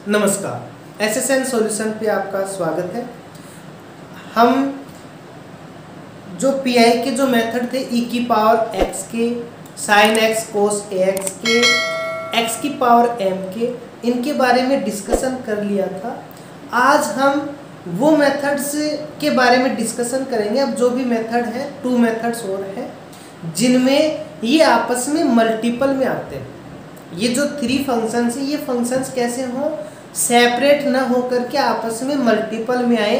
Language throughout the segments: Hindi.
नमस्कार, एसएसएन सॉल्यूशन पे आपका स्वागत है। हम जो पीआई के जो मेथड थे ई की पावर एक्स के, साइन एक्स कोस ए एक्स के, एक्स की पावर एम के, इनके बारे में डिस्कशन कर लिया था। आज हम वो मेथड्स के बारे में डिस्कशन करेंगे। अब जो भी मेथड है, 2 मेथड्स और हैं जिनमें ये आपस में मल्टीपल में आते हैं। ये जो 3 फंक्शंस हैं, ये फंक्शंस कैसे हों, सेपरेट ना होकर के आपस में मल्टीपल में आए।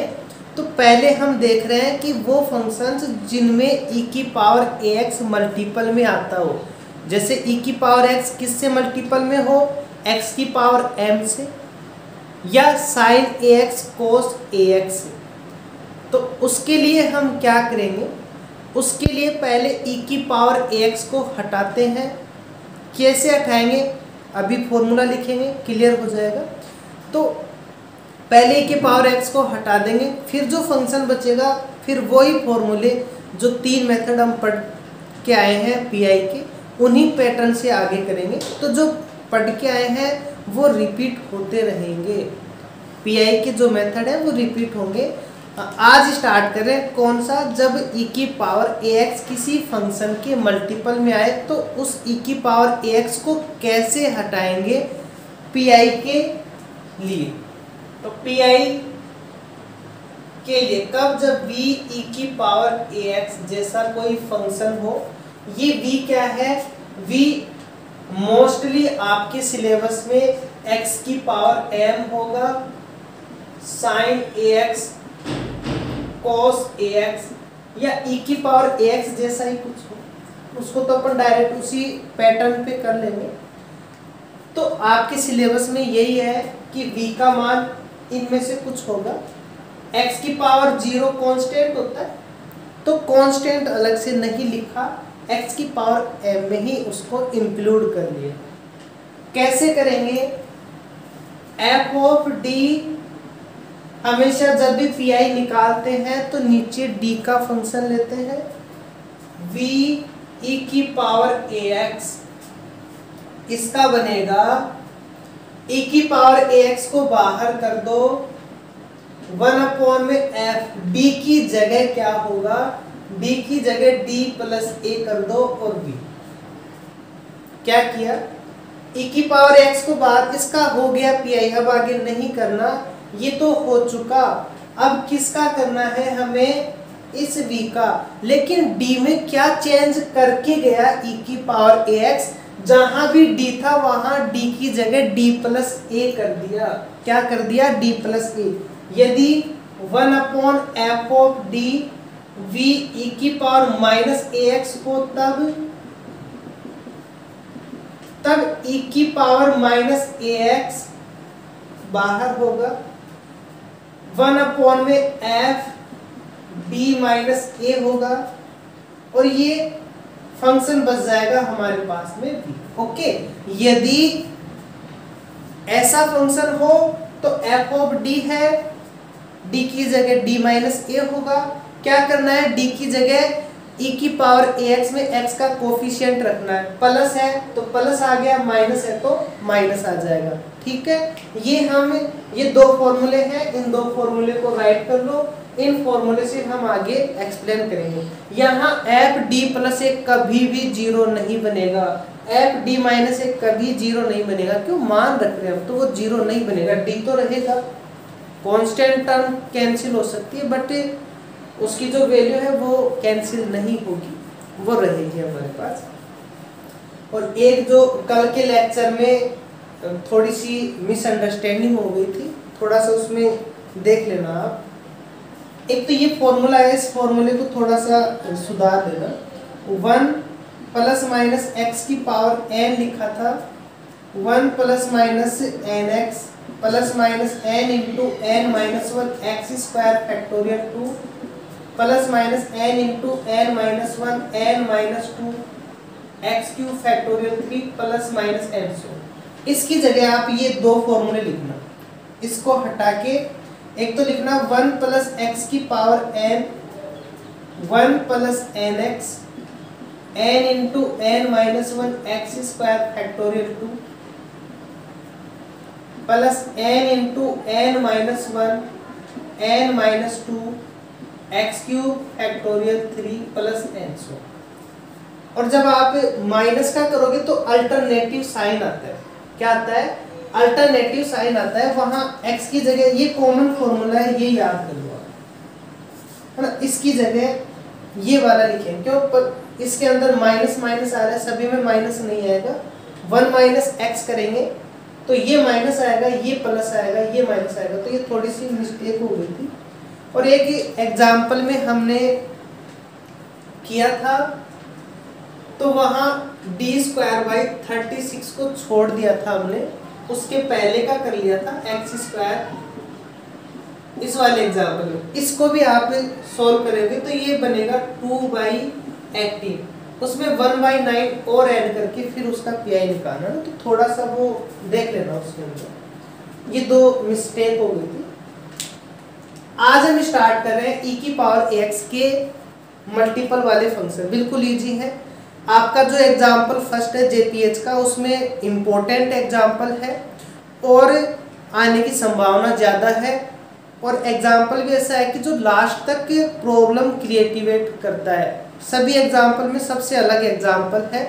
तो पहले हम देख रहे हैं कि वो फंक्शंस जिनमें ई की पावर ए एक्स मल्टीपल में आता हो। जैसे ई की पावर एक्स किससे मल्टीपल में हो, एक्स की पावर एम से, या साइन ए एक्स कोस ए एक्स से। तो उसके लिए हम क्या करेंगे, उसके लिए पहले ई की पावर ए एक्स को हटाते हैं। कैसे हटाएंगे, अभी फॉर्मूला लिखेंगे, क्लियर हो जाएगा। तो पहले ई के पावर एक्स को हटा देंगे, फिर जो फंक्शन बचेगा फिर वही फॉर्मूले जो 3 मेथड हम पढ़ के आए हैं पीआई के, उन्हीं पैटर्न से आगे करेंगे। तो जो पढ़ के आए हैं वो रिपीट होते रहेंगे। पीआई के जो मेथड है वो रिपीट होंगे। आज स्टार्ट करें कौन सा, जब ई की पावर ए एक्स किसी फंक्शन के मल्टीपल में आए तो उस ई की पावर ए एक्स को कैसे हटाएंगे पीआई के लिए। तो पीआई के लिए कब, जब v ई की पावर ए एक्स जैसा कोई फंक्शन हो। ये v क्या है, v मोस्टली आपके सिलेबस में x की पावर m होगा, साइन ए एक्स कोस ए एक्स, या e की पावर ए एक्स जैसा ही कुछ हो। उसको तो अपन डायरेक्ट उसी पैटर्न पे कर लेंगे। तो आपके सिलेबस में यही है कि v का मान इनमें से कुछ होगा। x की पावर 0 कांस्टेंट होता है, तो कांस्टेंट अलग से नहीं लिखा, x की पावर m में ही उसको इंक्लूड कर लिया। कैसे करेंगे, f ऑफ d, हमेशा जब भी पीआई निकालते हैं तो नीचे d का फंक्शन लेते हैं। v ई की पावर ए एक्स, इसका बनेगा e की पावर ए एक्स को बाहर कर दो, 1 में f, d की जगह क्या होगा, d की जगह d प्लस a कर दो और b। क्या किया, e की पावर x को बाहर, इसका हो गया पीआई। अब आगे नहीं करना, ये तो हो चुका। अब किसका करना है हमें, इस v का। लेकिन d में क्या चेंज करके गया ई की पावर ए एक्स, जहां भी d था वहां d की जगह d प्लस a कर दिया। क्या कर दिया, d प्लस a। यदि 1/f ऑफ d v ई की पावर माइनस ए एक्स हो, तब ई की पावर माइनस ए एक्स बाहर होगा, 1 में f b माइनस a होगा, और ये फंक्शन बच जाएगा हमारे पास में v। ओके, यदि ऐसा फंक्शन हो तो f ऑफ d है, d की जगह d माइनस a होगा। क्या करना है, d की जगह e की पावर ax में x का कोफिशिएंट रखना है। प्लस है तो प्लस आ गया, माइनस है तो माइनस आ जाएगा। ठीक है, ये 2 फॉर्मूले हैं, इन 2 फॉर्मूले को राइट कर लो। इन फॉर्मूले से हम आगे एक्सप्लेन करेंगे। यहाँ एफ डी प्लस एक कभी भी 0 नहीं बनेगा, एफ डी माइनस एक कभी 0 नहीं बनेगा। क्यों, मान रख रहे हैं तो वो 0 नहीं बनेगा, डी तो रहेगा। कांस्टेंट टर्म कैंसिल हो सकती है बट उसकी जो वैल्यू है वो कैंसिल नहीं होगी, वो रहेगी हमारे पास। और एक जो कल के लेक्चर में थोड़ी सी मिसअंडरस्टैंडिंग हो गई थी, थोड़ा सा उसमें देख लेना आप। एक तो ये फॉर्मूला है, इस फॉर्मूले को थोड़ा सा सुधार देना। 1 प्लस माइनस एक्स की पावर n लिखा था, 1 plus minus n x plus minus n into n minus 1 x square factorial 2 plus minus n into n minus 1 n minus 2 x cube factorial 3 plus minus n. इसकी जगह आप ये 2 फॉर्मूले लिखना, इसको हटा के एक तो लिखना 1 प्लस एक्स की power n, 1 plus n x n into n minus 1 x square factorial 2 plus n into n minus one n minus two x cube factorial 3 plus n so. और जब आप माइनस का करोगे तो अल्टरनेटिव साइन आता है। क्या आता है? अल्टरनेटिव साइन आता है। वहां x की जगह, ये कॉमन फॉर्मूला है, ये याद कर लो है ना। इसकी जगह ये वाला लिखेंगे, क्यों? पर इसके अंदर माइनस माइनस आ रहा है, सभी में माइनस नहीं आएगा। 1 माइनस एक्स करेंगे तो ये माइनस आएगा, ये प्लस आएगा, ये माइनस आएगा। तो ये थोड़ी सी मिस्टेक हो गई थी। और एक एग्जाम्पल में हमने किया था तो वहां d²/36 को छोड़ दिया था हमने, उसके पहले का कर लिया था x²। इस वाले एग्जाम्पल में इसको भी आप सोल्व करेंगे तो ये बनेगा 2/18, उसमें 1/9 और ऐड करके फिर उसका पीआई निकालना ना। तो थोड़ा सा वो देख लेना उसके अंदर, ये दो मिस्टेक हो गई थी। आज हम स्टार्ट कर रहे हैं e की पावर ax के मल्टीपल वाले फंक्शन। बिल्कुल इजी है। आपका जो एग्जाम्पल फर्स्ट है जेपीएच का, उसमें इम्पोर्टेंट एग्जाम्पल है और आने की संभावना ज़्यादा है। और एग्जाम्पल भी ऐसा है कि जो लास्ट तक प्रॉब्लम क्रिएटिवेट करता है। सभी एग्जाम्पल में सबसे अलग एग्जाम्पल है,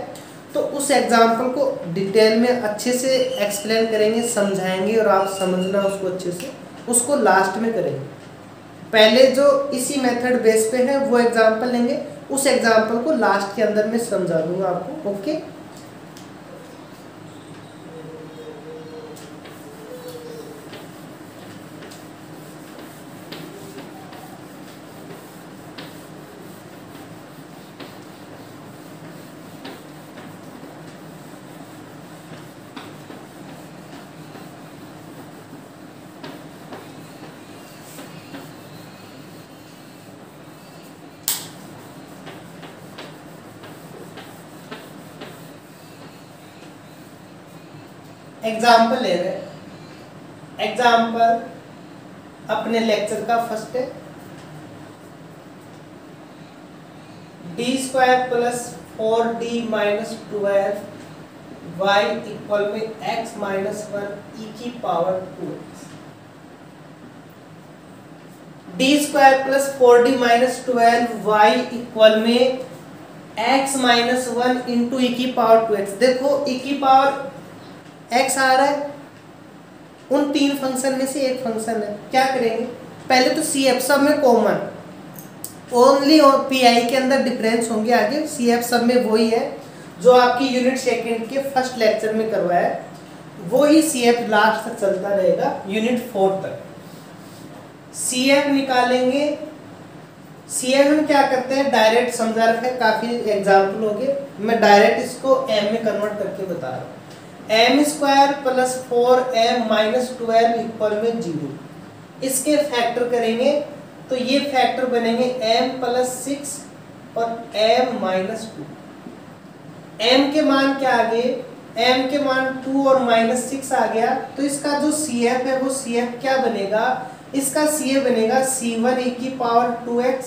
तो उस एग्जाम्पल को डिटेल में अच्छे से एक्सप्लेन करेंगे, समझाएंगे और आप समझना उसको अच्छे से, उसको लास्ट में करेंगे। पहले जो इसी मेथड बेस पे है वो एग्जाम्पल लेंगे, उस एग्जाम्पल को लास्ट के अंदर में समझा दूंगा आपको। ओके, एग्जाम्पल ले रहे हैं। एग्जाम्पल अपने लेक्चर का फर्स्ट है, d² plus 4d minus 12 y equal में x माइनस 1 e की power 2x। d² plus 4d minus 12 y equal में x माइनस 1 इंटू e की पावर 2x। देखो e की पावर x आ रहा है, उन तीन फंक्शन में से एक फंक्शन है। क्या करेंगे? पहले तो सी एफ सब में कॉमन, ओनली और पी आई के अंदर डिफरेंस होंगे आगे। सी एफ सब में वही है जो आपकी यूनिट सेकंड के फर्स्ट लेक्चर में करवाया है, वही सी एफ लास्ट तक चलता रहेगा यूनिट 4 तक। सी एफ निकालेंगे। सी एफ हम क्या करते हैं, डायरेक्ट समझा रखा है, काफ़ी एग्जाम्पल हो गए, मैं डायरेक्ट इसको एम में कन्वर्ट करके बता रहा हूँ। m² plus 4m minus 12 equal में 0। इसके फैक्टर करेंगे तो ये फैक्टर बनेंगे m प्लस 6 और m माइनस 2। m के मान क्या आ गए? m के मान 2 और माइनस 6 आ गया। तो इसका जो CF है वो CF क्या बनेगा? इसका CF बनेगा C1 e की पावर 2x,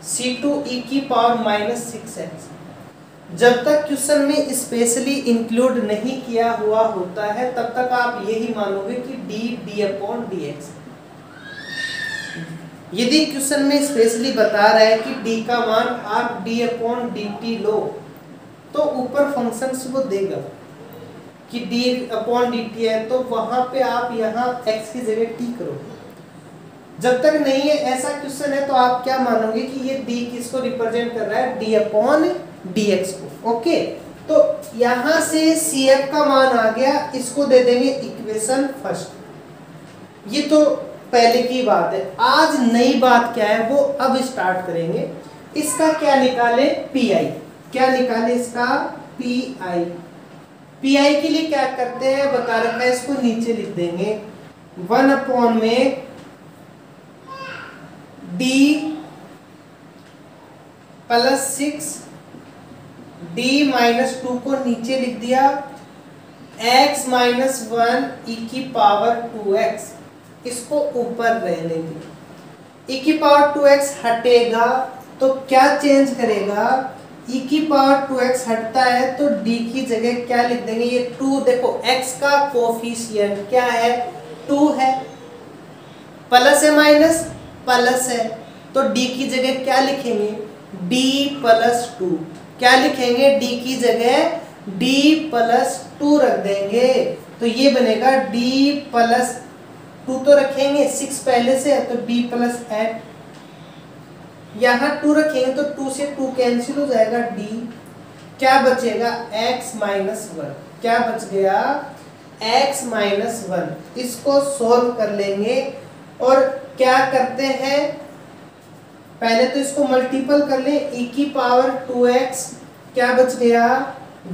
C2 e की पावर माइनस 6x। जब तक क्वेश्चन में स्पेशली इंक्लूड नहीं किया हुआ होता है तब तक आप यही मानोगे कि d/dx। यदि क्वेश्चन में स्पेशली बता रहा है कि d का मान आप d/dt लो तो ऊपर फंक्शंस वो देगा कि d/dt है, तो वहां पे आप यहाँ x की जगह t करोगे। जब तक नहीं है ऐसा क्वेश्चन है तो आप क्या मानोगे कि ये d किसको रिप्रेजेंट कर रहा है? d/dx को। ओके, तो यहां से CF का मान आ गया, इसको दे देंगे इक्वेशन फर्स्ट। ये तो पहले की बात है। आज नई बात क्या है वो अब स्टार्ट करेंगे। इसका क्या निकाले? PI। क्या निकाले इसका? PI। PI के लिए क्या करते हैं बता रखा है, इसको नीचे लिख देंगे 1 में d प्लस 6 d माइनस 2 को नीचे लिख दिया, x माइनस 1 e की पावर 2x, इसको ऊपर रहने दिया। e की पावर 2x हटेगा तो क्या चेंज करेगा? e की पावर 2x हटता है तो d की जगह क्या लिख देंगे, ये 2, देखो x का कोफिशिएंट क्या है, 2 है, प्लस है माइनस प्लस है, तो d की जगह क्या लिखेंगे, d प्लस 2, क्या लिखेंगे, d की जगह d प्लस 2 रख देंगे, तो ये बनेगा d प्लस 2 तो रखेंगे, 6 पहले से है तो d प्लस 8, यहाँ 2 रखेंगे तो 2 से 2 कैंसिल हो जाएगा, d क्या बचेगा, x माइनस 1, क्या बच गया, x माइनस 1। इसको सोल्व कर लेंगे और क्या करते हैं, पहले तो इसको मल्टीपल कर लें, e की पावर 2x क्या बच गया,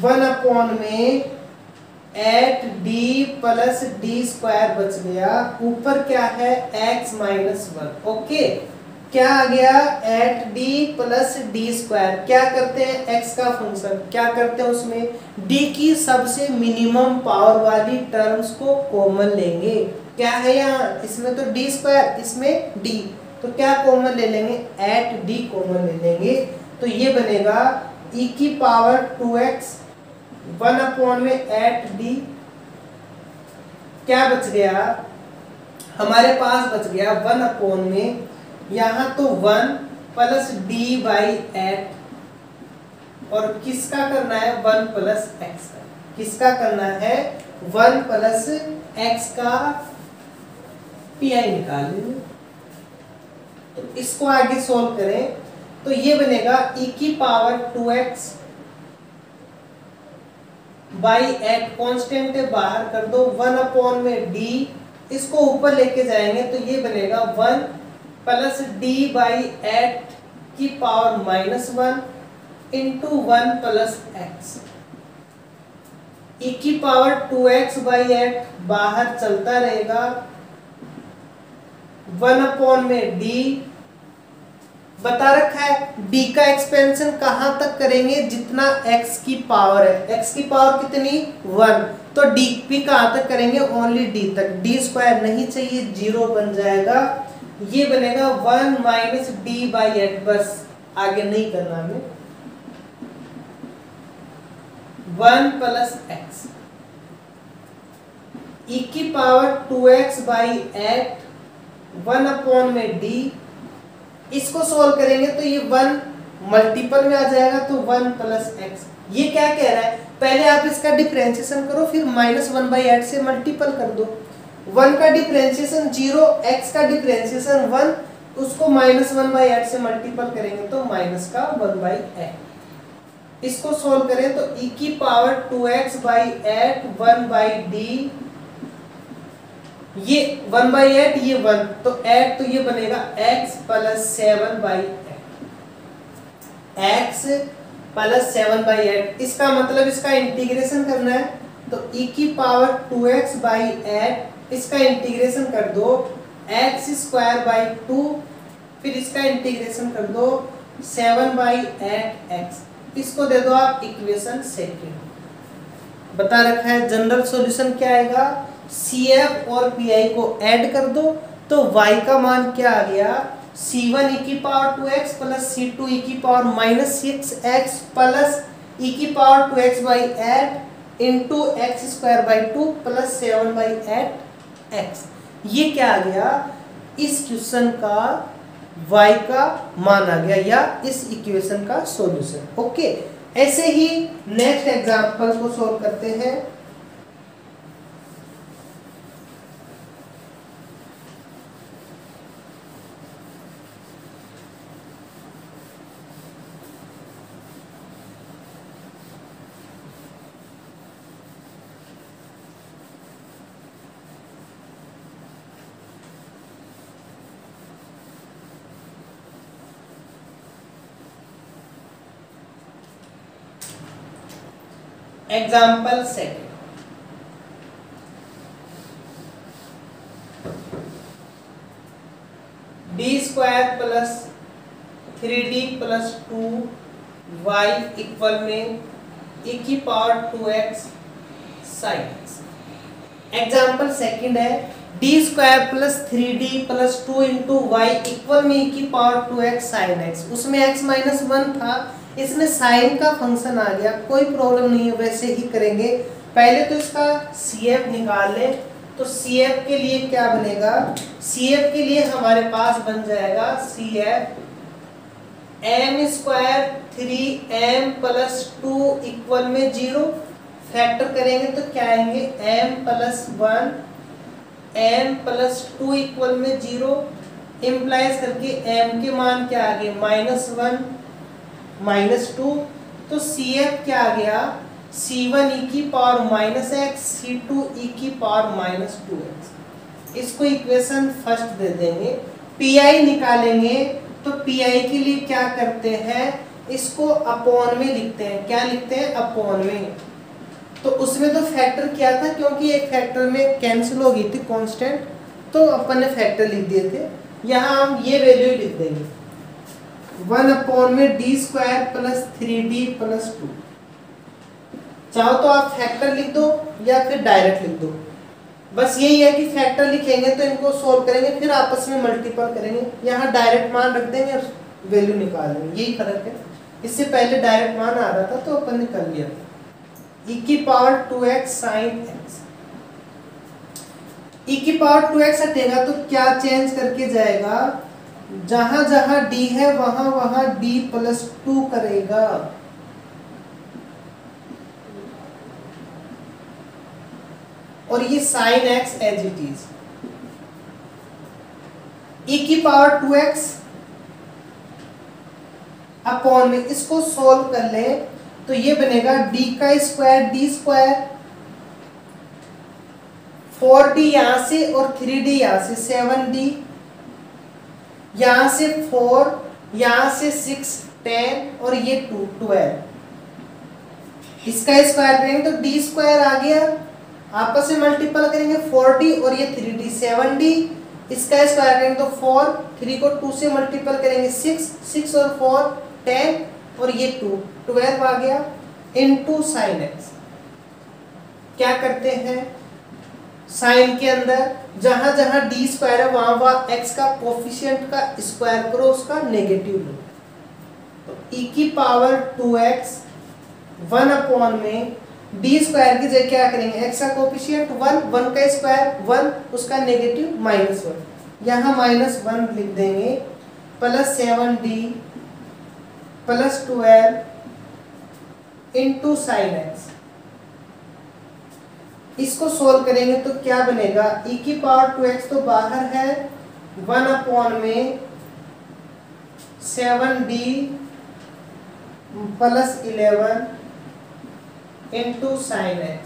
1 अपॉन में 8d प्लस डी स्क्वायर बच गया, ऊपर क्या है x माइनस 1, ओके, क्या आ गया 8d प्लस डी स्क्वायर, क्या करते हैं x का फंक्शन, क्या करते हैं उसमें d की सबसे मिनिमम पावर वाली टर्म्स को कॉमन लेंगे, क्या है यहाँ, इसमें तो d स्क्वायर, इसमें d, तो क्या कॉमन ले लेंगे, 8d कॉमन ले लेंगे, तो ये बनेगा e की पावर 2x 1 अपॉन में 8d, क्या बच गया, हमारे पास बच गया 1 अपॉन में, यहाँ तो 1 प्लस डी बाई 8, और किसका करना है 1 प्लस एक्स का, किसका करना है 1 प्लस एक्स का पीआई निकालेंगे, तो इसको आगे सोल्व करें तो ये बनेगा e की पावर 2x बाई 8, कॉन्स्टेंट है बाहर कर दो, 1 अपॉन में d, इसको ऊपर लेके जाएंगे तो ये बनेगा 1 प्लस डी बाई 8 की power minus 1 into 1 plus x, e की पावर 2x बाई 8 बाहर चलता रहेगा, 1 अपॉन में d, बता रखा है d का एक्सपेंशन कहां तक करेंगे, जितना x की पावर है, x की पावर कितनी 1, तो d भी कहां तक करेंगे, ओनली d तक, d स्क्वायर नहीं चाहिए, 0 बन जाएगा, ये बनेगा 1 माइनस डी बाई 8, बस आगे नहीं करना हमें, 1 प्लस एक्स, e की पावर 2x बाई 8 1 अपॉन में d, इसको सोल्व करेंगे तो ये 1 मल्टीपल में आ जाएगा, तो 1 प्लस एक्स, ये क्या कह रहा है, पहले आप इसका डिफरेंशिएशन करो, फिर माइनस 1 बाई 8 से मल्टीपल कर दो, 1 का डिफरेंशिएशन 0, x का डिफरेंशिएशन 1, उसको माइनस 1 बाई 8 से मल्टीपल करेंगे तो माइनस का 1 बाई 8, इसको सोल्व करें तो e की power 2x by 8 1 by d, ये 1 बाई 8, ये 1, तो 8, तो ये बनेगा x plus 7 by 8, x plus 7 by 8, इसका मतलब इसका इंटीग्रेशन करना है, तो e की पावर 2x बाई 8, इसका इंटीग्रेशन कर दो x स्क्वायर बाई 2, फिर इसका इंटीग्रेशन कर दो 7 बाई 8x, इसको दे दो आप इक्वेशन सेकंड, बता रखा है जनरल सॉल्यूशन क्या आएगा, CF और PI को ऐड कर दो तो y का मान क्या आ गया, C1 e की power 2x plus C2 e की power minus 6x plus e की power 2x by 8 into x square by 2 plus 7 by 8x, ये क्या आ गया, इस क्वेश्चन का y का मान आ गया, या इस इक्वेशन का सॉल्यूशन, ओके। ऐसे ही नेक्स्ट एग्जांपल को सॉल्व करते हैं, example second, D square plus 3d plus 2y equal में e की power 2x sine x. Example second है D square plus 3d plus 2 into y equal में e की पावर 2x साइन एक्स, उसमें x माइनस 1 था, इसमें साइन का फंक्शन आ गया, कोई प्रॉब्लम नहीं है, वैसे ही करेंगे। पहले तो इसका CF निकाल लें। तो CF के लिए क्या बनेगा, CF के लिए हमारे पास बन जाएगा CF m² 3m + 2 इक्वल में 0। फैक्टर करेंगे तो क्या आएंगे, m + 1 m + 2 इक्वल में 0। इम्प्लाइज करके m के मान क्या आ गए, -1 -2। तो CF क्या आ गया, C1 e⁻⁻x C2 e⁻⁻2x। इसको इक्वेशन फर्स्ट दे देंगे। PI निकालेंगे तो PI के लिए क्या करते हैं, इसको अपॉन में लिखते हैं। क्या लिखते हैं, अपॉन में। तो उसमें तो फैक्टर किया था, क्योंकि एक फैक्टर में कैंसिल हो गई थी कांस्टेंट, तो अपन ने फैक्टर लिख दिए थे। यहाँ हम ये वैल्यू लिख देंगे 1 में d² + 3d + 2। चाहो तो आप फैक्टर लिख दो या फिर डायरेक्ट लिख दो। बस यही है कि फैक्टर लिखेंगे तो इनको सोल्व करेंगे, फिर आपस में मल्टीपल करेंगे। यहाँ डायरेक्ट मान रख देंगे और वैल्यू निकाल लेंगे, यही फर्क है। इससे पहले डायरेक्ट मान आ रहा था तो अपन ने कर लिया था। e⁻2x sin x, e⁻2x हटेगा तो क्या चेंज करके जाएगा, जहां जहां d है वहां वहां d + 2 करेगा। और ये sin x as it is. e⁻2x upon में इसको सोल्व कर ले तो ये बनेगा d² d², 4d यहां से और 3d यहां से, 7d यहां से, 4 यहां से, 6 10 और ये 2 12। इसका स्क्वायर करेंगे तो d² आ गया, आपस में मल्टीपल करेंगे 4d और ये 3d 7d। इसका स्क्वायर करेंगे तो 4, 3 को 2 से मल्टीपल करेंगे 6, 6 और 4 10 और ये 2 12 आ गया, इनटू sin x। क्या करते हैं, साइन के अंदर जहां जहां d² है वहां वहां x का कोफिशिएंट का स्क्वायर करो, उसका नेगेटिव लो। तो e⁻2x 1 में d² की जगह क्या करेंगे, x का कोफिशिएंट 1, 1 का स्क्वायर 1, उसका नेगेटिव -1। यहाँ -1 लिख देंगे, +7d +12 इनटू sin x। इसको सोल्व करेंगे तो क्या बनेगा, e⁻2x तो बाहर है, 1 में 7d +11 इनटू sin x।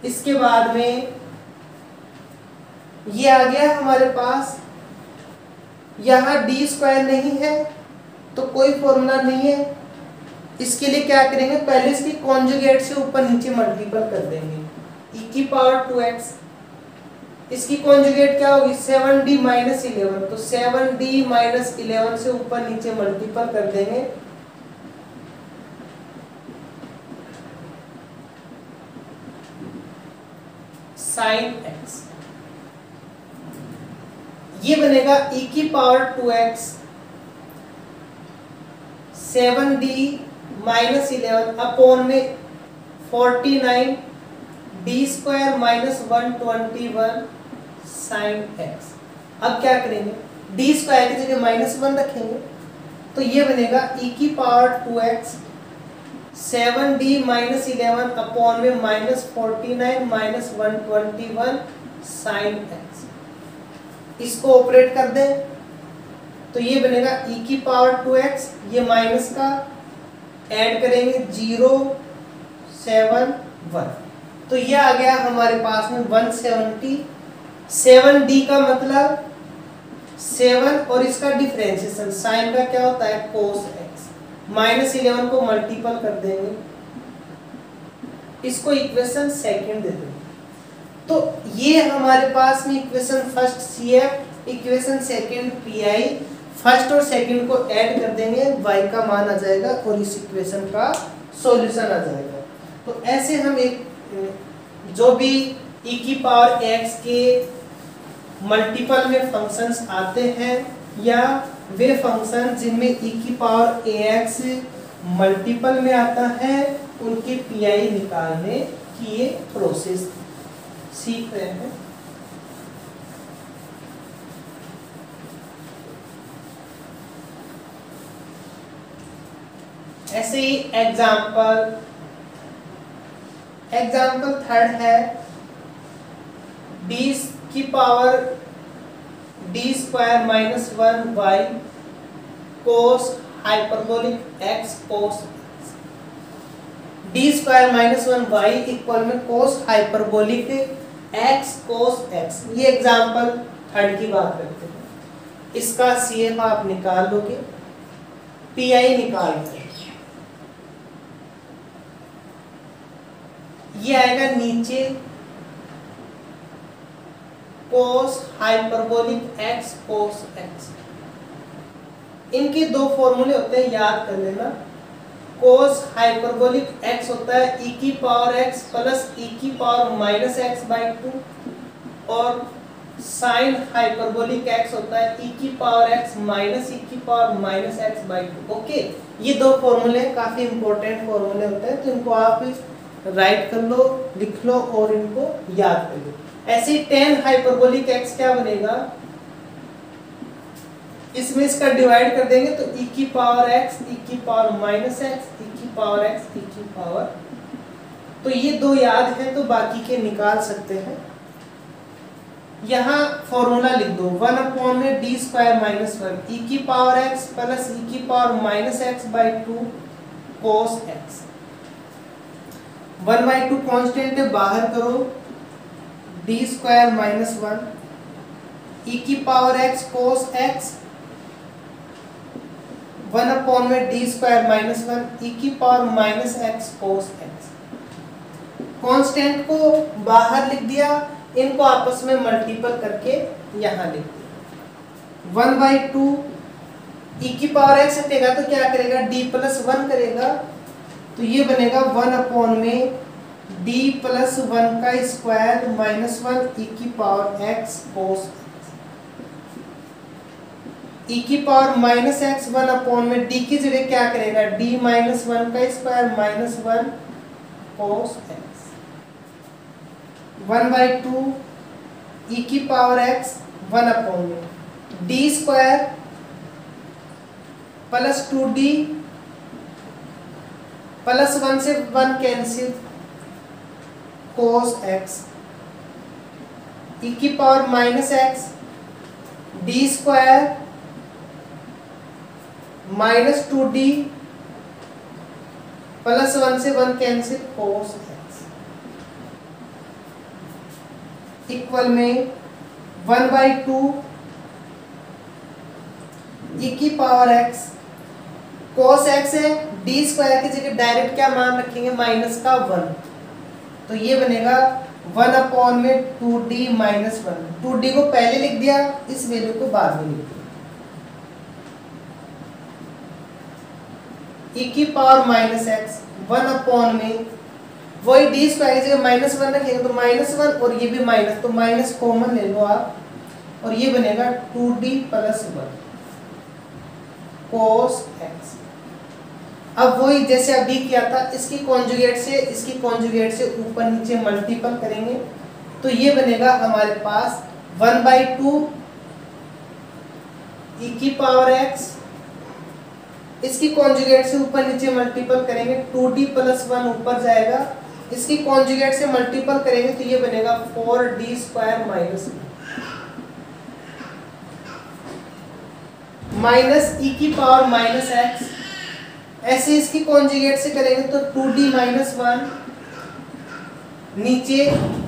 इसके बाद में ये आ गया हमारे पास। यहाँ d² नहीं है तो कोई फॉर्मूला नहीं है। इसके लिए क्या करेंगे, पहले इसकी कॉन्जुगेट से ऊपर नीचे मल्टीपल कर देंगे। e⁻2x इसकी कॉन्जुगेट क्या होगी, 7d - 11, तो 7d - 11 से ऊपर नीचे मल्टीपल कर देंगे। sin x ये बनेगा e⁻2x 7d - 11 अपॉन में 49 d² - 121 sin x। अब क्या करेंगे, d² की जगह -1 रखेंगे तो ये बनेगा e⁻2x 7d - 11 अपॉन में -49 - 121 sin x। इसको ऑपरेट कर दें तो ये बनेगा e⁻2x, ये माइनस का ऐड करेंगे 0 7 1, तो ये आ गया हमारे पास में 170। 7d का मतलब 7 और इसका डिफरेंशिएशन साइन का क्या होता है, cos x। -11 को मल्टीपल कर देंगे, इसको इक्वेशन सेकंड दे देंगे। तो ये हमारे पास में equation first CF, equation second PI, first और सेकंड को ऐड कर देंगे, y का मान आ जाएगा और इस इक्वेशन का सॉल्यूशन आ जाएगा। तो ऐसे हम एक जो भी e⁻x के मल्टीपल में फंक्शंस आते हैं या वे फंक्शन जिनमें e⁻ax मल्टीपल में आता है उनके पीआई निकालने की ये प्रोसेस सीख रहे हैं। ऐसे ही एग्जाम्पल थर्ड है डी की power D square minus 1 y cos hyperbolic x cos D square minus 1 y equal में cos hyperbolic x cos x. ये एग्जाम्पल थर्ड की बात करते हैं। इसका सीएफ आप निकाल लोगे, पीआई निकाल के ये आएगा नीचे कोस हाइपरबोलिक एक्स कोस एक्स। इनके दो फॉर्मूले होते हैं, याद कर लेना। कोस हाइपरबोलिक एक्स होता है e की पावर x प्लस e की पावर माइनस एक्स बाई 2 और साइन हाइपरबोलिक एक्स होता है e की पावर x माइनस e की power minus x by 2। Okay, ये दो फॉर्मूले काफी इंपॉर्टेंट फॉर्मूले होते हैं, तो इनको आप राइट कर लो, लिख लो और इनको याद कर लो। ऐसे टेन हाइपरबोलिक एक्स क्या बनेगा, इसमें इसका डिवाइड कर देंगे तो e की पावर x e की पावर माइनस एक्स e की पावर x e की पावर, तो ये दो याद है तो बाकी के निकाल सकते हैं। यहाँ फॉर्मूला लिख दो 1 अपॉन में डी स्क्वायर माइनस 1 e की पावर x प्लस e की power minus x by 2 cos x। 1 by 2 constant है, बाहर करो डी स्क्वायर माइनस 1 e की पावर x कोस x 1 अपॉन में डी स्क्वायर माइनस 1 e की power minus x cos x. Constant को बाहर लिख दिया, इनको आपस में मल्टीपल करके यहाँ लिख दिया। 1 बाई 2 e की पावर x हटेगा तो क्या करेगा, d प्लस 1 करेगा, तो ये बनेगा 1 अपॉन में d प्लस 1 का स्क्वायर माइनस 1 e की पावर x कोस e की पावर माइनस एक्स 1 अपॉन में d की जगह क्या करेगा, d माइनस 1 का square minus 1 cos x. 1 by 2 e की पावर x 1 अपॉन में d square plus 2d plus 1 से 1 कैंसिल कोस x e की power minus x d square minus 2d plus 1 से 1 कैंसिल कोस x इक्वल में 1 बाई 2 e की पावर x कोस x है, d स्क्वायर की जगह डायरेक्ट क्या मान रखेंगे, माइनस का 1, तो ये बनेगा 1 अपॉन में 2d माइनस 1। 2d को पहले लिख दिया, इस वैल्यू को बाद में लिख दिया। e की पावर माइनस एक्स 1 अपॉन में वही डी स्क्वायर की जगह माइनस 1 रखेंगे तो माइनस 1 और ये भी माइनस, तो माइनस कॉमन ले लो आप और ये बनेगा 2d प्लस 1 कोस एक्स। अब वही जैसे अभी किया था, इसकी कॉन्जुगेट से ऊपर नीचे मल्टीपल करेंगे तो ये बनेगा हमारे पास 1 बाई 2 e की पावर x, इसकी कॉन्जुगेट से ऊपर नीचे मल्टीपल करेंगे 2d प्लस 1 ऊपर जाएगा, इसकी कॉन्जुगेट से मल्टीपल करेंगे तो ये बनेगा 4d स्क्वायर माइनस e की पावर माइनस x। ऐसे इसकी कॉन्जुगेट से करेंगे तो 2d माइनस 1 नीचे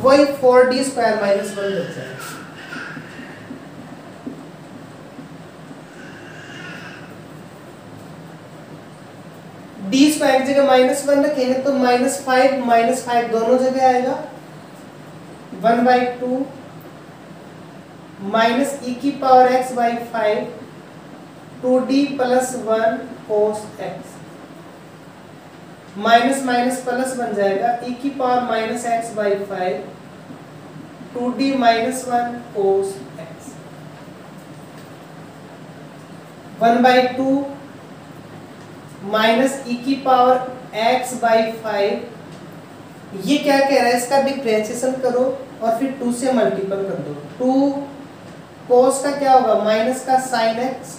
वही 4d स्क्वायर माइनस 1 बच जाएगा। डी स्क्वायर की जगह माइनस 1 रखेंगे तो माइनस 5 दोनों जगह आएगा। 1 बाई 2 माइनस e की power x by 5 2d plus 1 cos x, minus minus plus बन जाएगा e की power minus x by 5 2d minus 1 cos x। 1 by 2 minus e की पावर एक्स बाई 5, ये क्या कह रहा है, इसका डिफरेंशिएशन करो और फिर 2 से मल्टीपल कर दो। 2 कोस का क्या होगा, माइनस का sine x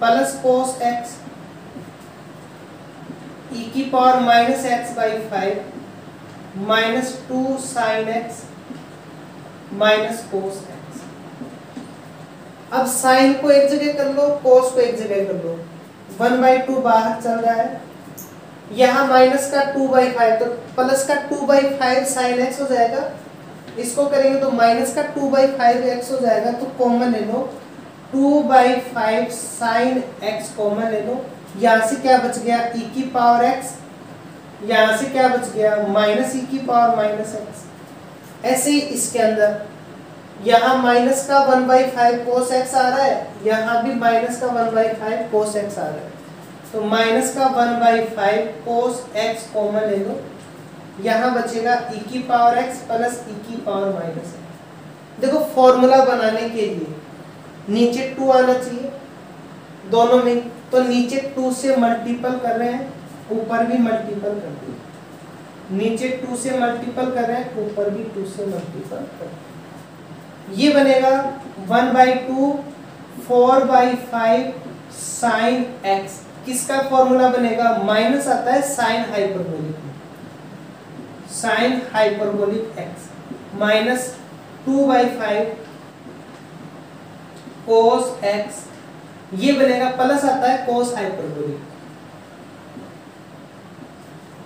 plus cos x e की power minus x by 5 minus 2 sine x minus cos x. अब साइन को एक जगह कर लो, कोस को एक जगह कर लो, 1/2 बाहर चल रहा है, यहाँ माइनस का 2/5 तो प्लस का 2/5 साइन एक्स हो जाएगा, इसको करेंगे तो माइनस का 2/5 एक्स हो जाएगा, तो कॉमन ले लो 2/5 साइन एक्स कॉमन ले लो, यहाँ से क्या बच गया ई की पावर एक्स, यहाँ से क्या बच गया माइनस ई की पावर माइनस एक्स। ऐसे ही इसके अंदर यहाँ माइनस का 1/5 कोस एक्स आ रहा है, यहाँ भी माइनस का 1/5 कोस एक्स आ रहा है, तो माइनस का 1/5 कोस एक्स कॉमन ले लो, यहाँ बचेगा ई की पावर एक्स प्लस ई की पावर माइनस एक्स। देखो फॉर्मूला बनाने के लिए नीचे 2 आना चाहिए दोनों में, तो नीचे 2 से मल्टीपल कर रहे हैं, ऊपर भी मल्टीपल कर दिए, नीचे 2 से मल्टीपल कर रहे हैं, ऊपर भी 2 से मल्टीपल कर रहे हैं। ये बनेगा 1/2 4/5 साइन एक्स, किसका फॉर्मूला बनेगा, माइनस आता है साइन हाइपरबोलिक में, साइन हाइपरबोलिक एक्स माइनस 2/5 कोस एक्स, ये बनेगा प्लस आता है कोस हाइपरबोलिक।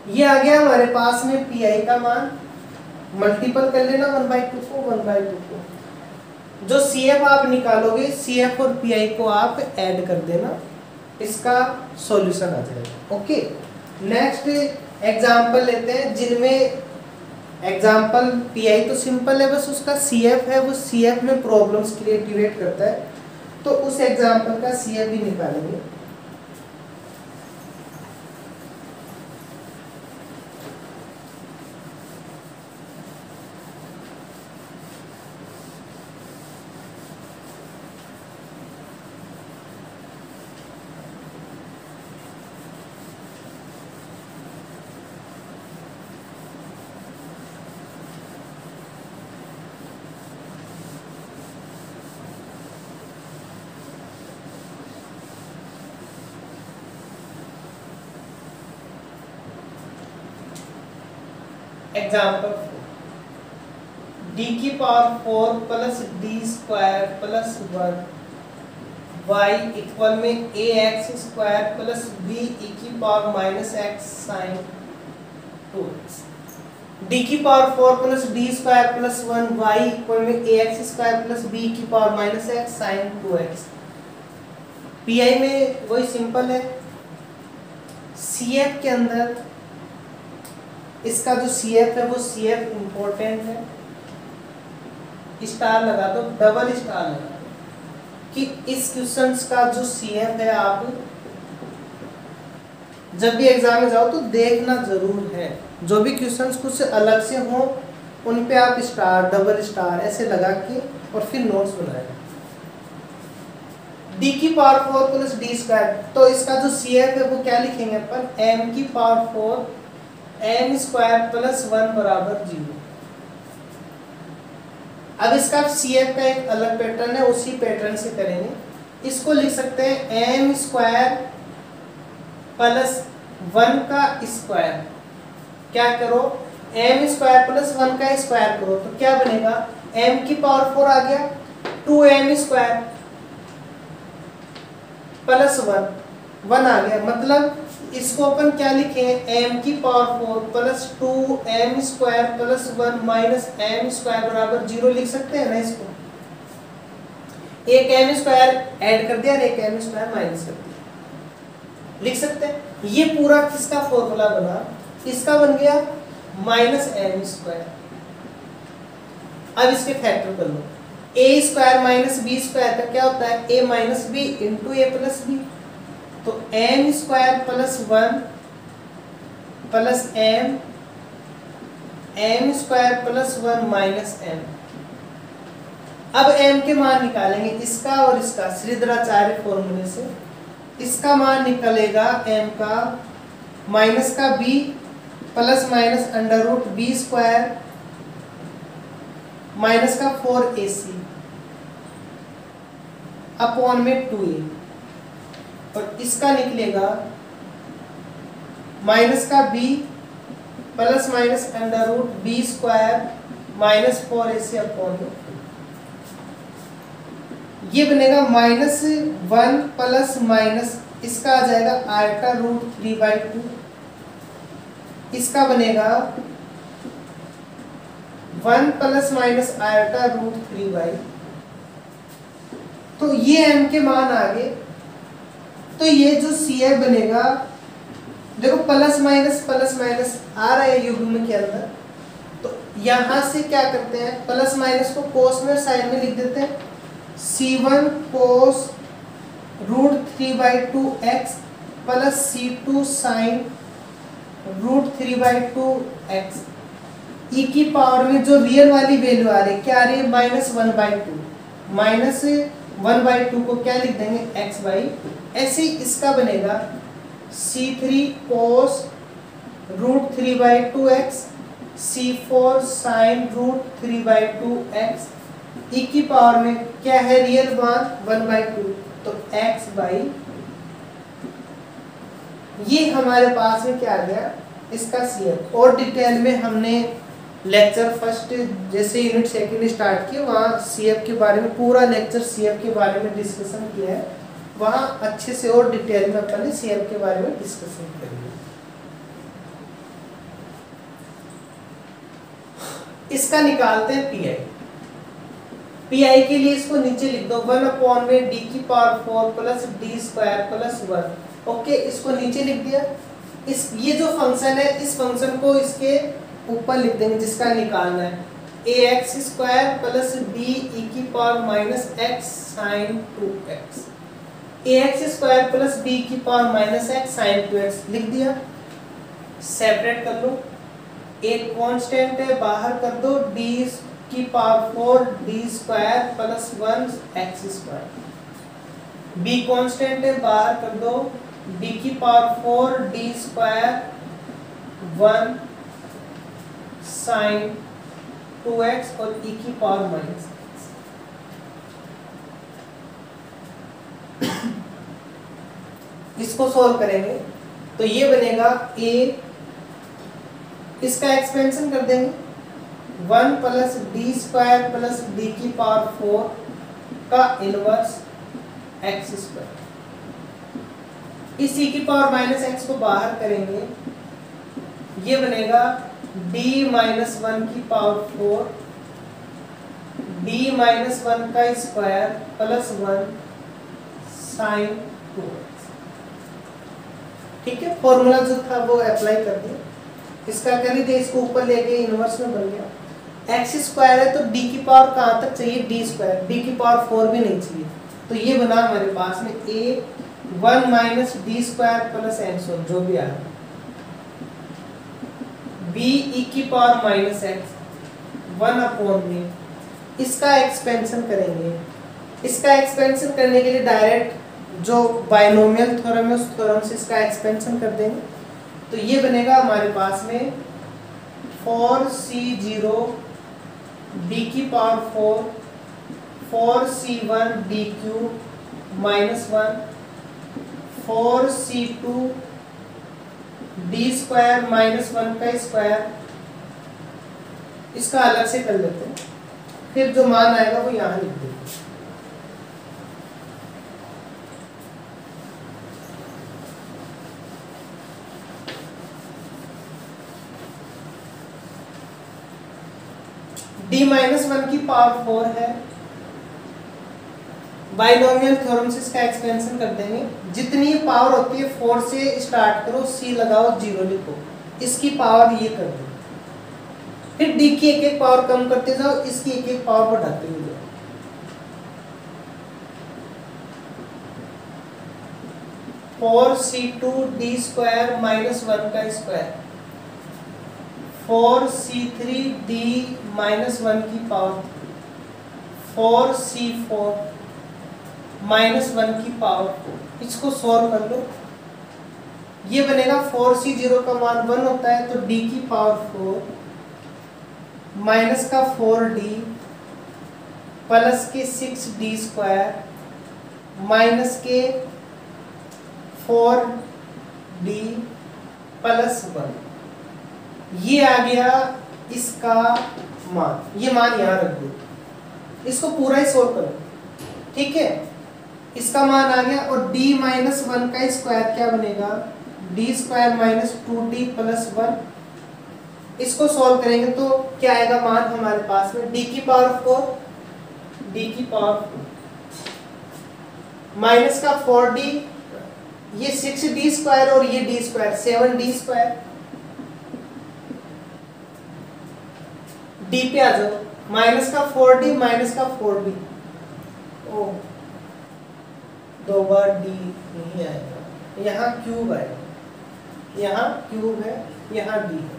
ये आ गया हमारे पास में पी आई का मान, मल्टीपल कर लेना 1/2 को 1/2 को, जो सी एफ आप निकालोगे सी एफ और पी आई को आप ऐड कर देना, इसका सॉल्यूशन आ जाएगा। ओके, नेक्स्ट एग्जांपल लेते हैं जिनमें एग्जांपल पी आई तो सिंपल है, बस उसका सी एफ है, वो सी एफ में प्रॉब्लम्स क्रिएट करता है, तो उस एग्जांपल का सी एफ भी निकालेंगे। एग्जाम्पल डी की power 4 plus D square plus 1 y equal में a x square plus b e की power minus x sine 2x। D की power 4 plus D square plus 1 y equal में a x square plus b की power minus x sine 2x। P I में वही सिंपल है, सी एफ के अंदर इसका जो सी एफ है वो सी एफ इम्पोर्टेंट है, स्टार लगा दो, डबल स्टार लगा दो कि इस क्वेश्चन का जो सी एफ है आप जब भी एग्जाम में जाओ तो देखना जरूर है, जो भी क्वेश्चन कुछ अलग से हो उन पे आप स्टार डबल स्टार ऐसे लगा के और फिर नोट्स बनाए। डी की पावर 4 प्लस डी स्क्वायर, तो इसका जो सी एफ है वो क्या लिखेंगे अपन, एम की पावर 4 एम स्क्वायर प्लस 1 बराबर 0। अब इसका सी एफ का एक अलग पैटर्न है, उसी पैटर्न से करेंगे, इसको लिख सकते हैं एम स्क्वायर प्लस 1 का स्क्वायर, क्या करो एम स्क्वायर प्लस 1 का स्क्वायर करो तो क्या बनेगा, एम की पावर 4 आ गया 2m स्क्वायर प्लस 1 आ गया, मतलब इसको अपन क्या लिखे, m की power 4 plus 2m square plus 1 minus m square बराबर 0 लिख सकते हैं ना। इसको एक m स्क्वायर ऐड कर दिया और एक m स्क्वायर माइनस कर दिया, लिख सकते हैं। ये पूरा किसका फॉर्मूला बना, इसका बन गया माइनस m स्क्वायर। अब इसके फैक्टर कर लो, a square minus b square का क्या होता है, a minus B into A plus B, तो m स्क्वायर प्लस 1 प्लस m square plus 1 minus m। अब m के मान निकालेंगे इसका और इसका श्रीधराचार्य फॉर्मूले से, इसका मान निकलेगा m का माइनस का b plus minus under root B square minus का 4ac अपॉन में 2a, और इसका निकलेगा माइनस का b plus minus under root B square minus 4ac upon में, ये बनेगा -1 प्लस माइनस इसका आ जाएगा आयटा रूट 3/2, इसका बनेगा 1 प्लस माइनस आयटा रूट 3/, तो ये m के मान आ गए। तो ये जो CF बनेगा, देखो प्लस माइनस आ रहा है युग्म के अंदर, तो यहां से क्या करते हैं, प्लस माइनस को कोस में साइन में लिख देते हैं, C1 cos root 3/2x plus C2 sine root 3/2x, e की पावर में जो रियल वाली वैल्यू आ रही है क्या आ रही है, -1/2, -1/2 को क्या लिख देंगे, x/, ऐसे ही इसका बनेगा C3 cos root 3/2x C4 sine root 3/2x, e की पावर में क्या है रियल मान 1/2, तो x/, ये हमारे पास में क्या आ गया इसका CF। और डिटेल में हमने लेक्चर फर्स्ट जैसे यूनिट सेकंड स्टार्ट किया, वहाँ CF के बारे में पूरा लेक्चर CF के बारे में डिस्कशन किया है, वहाँ अच्छे से और डिटेल में अपन CF के बारे में डिस्कशन करेंगे। इसका निकालते हैं PI के लिए इसको नीचे लिख दो 1 में d की power 4 plus d square plus 1। Okay, इसको नीचे लिख दिया। इस ये जो फंक्शन है, इस फंक्शन को इसके ऊपर लिख देंगे जिसका निकालना है, ax square plus b e की power minus x sine 2x, ax square plus b की power minus x sine 2x लिख दिया। सेपरेट कर लो, एक कांस्टेंट है बाहर कर दो, d की power 4 d square plus 1 x square, b constant है बाहर कर दो, d की power 4 d square 1 sign 2x और e की पावर माइनस x। इसको सॉल्व करेंगे तो ये बनेगा a, इसका एक्सपेंशन कर देंगे 1 plus D square plus D की पावर 4 का इनवर्स एक्स स्क्वायर, इसी की पावर माइनस एक्स को बाहर करेंगे, ये बनेगा d माइनस 1 की पावर 4 d माइनस 1 का स्क्वायर प्लस 1 साइन 2x। ठीक है, फॉर्मूला जो था वो अप्लाई कर दिया, इसका कर ही दे, इसको ऊपर लेके इनवर्स में बन गया। एक्स स्क्वायर है तो d की पावर कहाँ तक चाहिए, d स्क्वायर, d की पावर 4 भी नहीं चाहिए, तो ये बना हमारे पास में a 1 minus D square plus and so जो भी आ रहा है, b e की पावर माइनस एक्स 1 अपॉन में, इसका एक्सपेंशन करेंगे। इसका एक्सपेंशन करने के लिए डायरेक्ट जो बाइनोमियल थ्योरम है उस थ्योरम से इसका एक्सपेंशन कर देंगे, तो ये बनेगा हमारे पास में 4c0 d की power 4c1 d cube minus 1 4c2 d square minus 1 का स्क्वायर, इसका अलग से कर लेते हैं, फिर जो मान आएगा वो यहाँ लिख देंगे। d माइनस 1 की पावर 4 है, बाइनोमियल थ्योरम से इसका एक्सपेंशन कर देंगे, जितनी पावर होती है 4 से स्टार्ट करो, c लगाओ 0 लिखो, इसकी पावर ये कर दो, फिर d की एक एक पावर कम करते जाओ, इसकी एक एक पावर बढ़ाते हुए जाओ। Four c2 d square minus 1 का स्क्वायर 4c3 d माइनस 1 की पावर 4c4 -1 की पावर 4। इसको सॉल्व कर लो, ये बनेगा 4c, 0 का मान 1 होता है तो d की पावर 4 माइनस का 4d प्लस के 6d स्क्वायर माइनस के 4d प्लस 1। ये आ गया इसका मान, ये मान यहाँ रख दो, इसको पूरा ही सोल्व करो, ठीक है। इसका मान आ गया और d माइनस 1 का स्क्वायर क्या बनेगा, d square minus 2d plus 1। इसको सॉल्व करेंगे तो क्या आएगा मान हमारे पास में, d की पावर 4 माइनस का 4d, ये 6d स्क्वायर और ये d square 7d square, d पे आ जाओ, माइनस का 4d माइनस का 4d, ओ दो बार d नहीं आएगा, यहाँ क्यूब आएगा, यहाँ क्यूब है, यहाँ d है,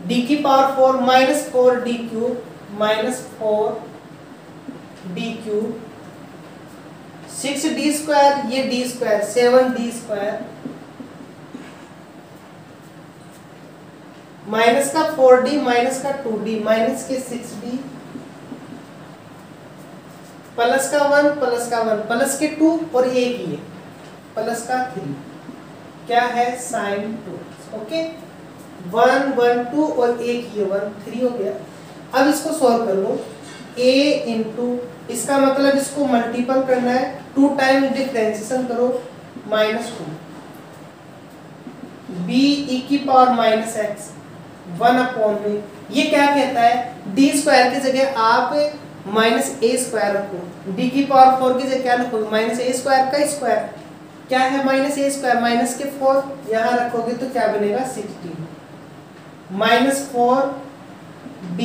d की power 4 minus 4d cube minus 4d cube, 6d square, ये d square 7d square, minus का 4d माइनस का 2d माइनस के 6d प्लस का 1 प्लस के 2 और एक ये प्लस का 3, क्या है sin 2, ओके। 1 1 2 और एक ये 1 3 हो गया। अब इसको सॉल्व कर लो, a इंटू, इसका मतलब इसको मल्टीपल करना है, 2 टाइम डिफरेंशिएशन करो -2, b e की पावर माइनस एक्स 1 अपॉन में, ये क्या कहता है, d स्क्वायर की जगह आप माइनस a स्क्वायर रखो, d की पावर 4 की जगह क्या रखोगे, माइनस a स्क्वायर का स्क्वायर, क्या है माइनस a स्क्वायर, माइनस के 4 यहाँ रखोगे तो क्या बनेगा 16 माइनस 4d,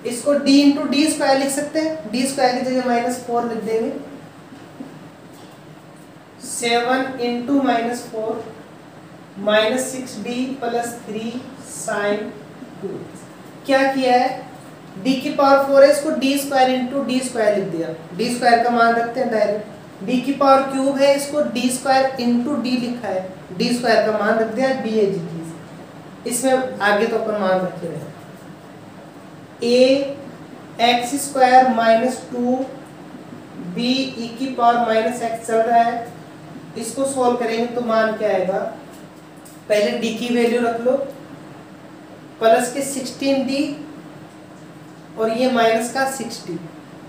इसको d इंटू डी स्क्वायर लिख सकते हैं, d स्क्वायर की जगह -4 लिख देंगे, 7 into -4 minus 6d plus 3 sin 2। क्या किया है, d की पावर 4 है, इसको d square into D square लिख दिया, d स्क्वायर का मान रखते हैं डायरेक्ट, d की पावर क्यूब है, इसको d स्क्वायर इंटू डी लिखा है, d स्क्वायर का मान रख दिया d है जी, इसमें आगे तो अपन मान रखे हैं, a x square minus 2 b e की पावर माइनस एक्स चल रहा है, इसको सॉल्व करेंगे तो मान क्या आएगा, पहले d की वैल्यू रख लो, प्लस के 16d और ये माइनस का 60,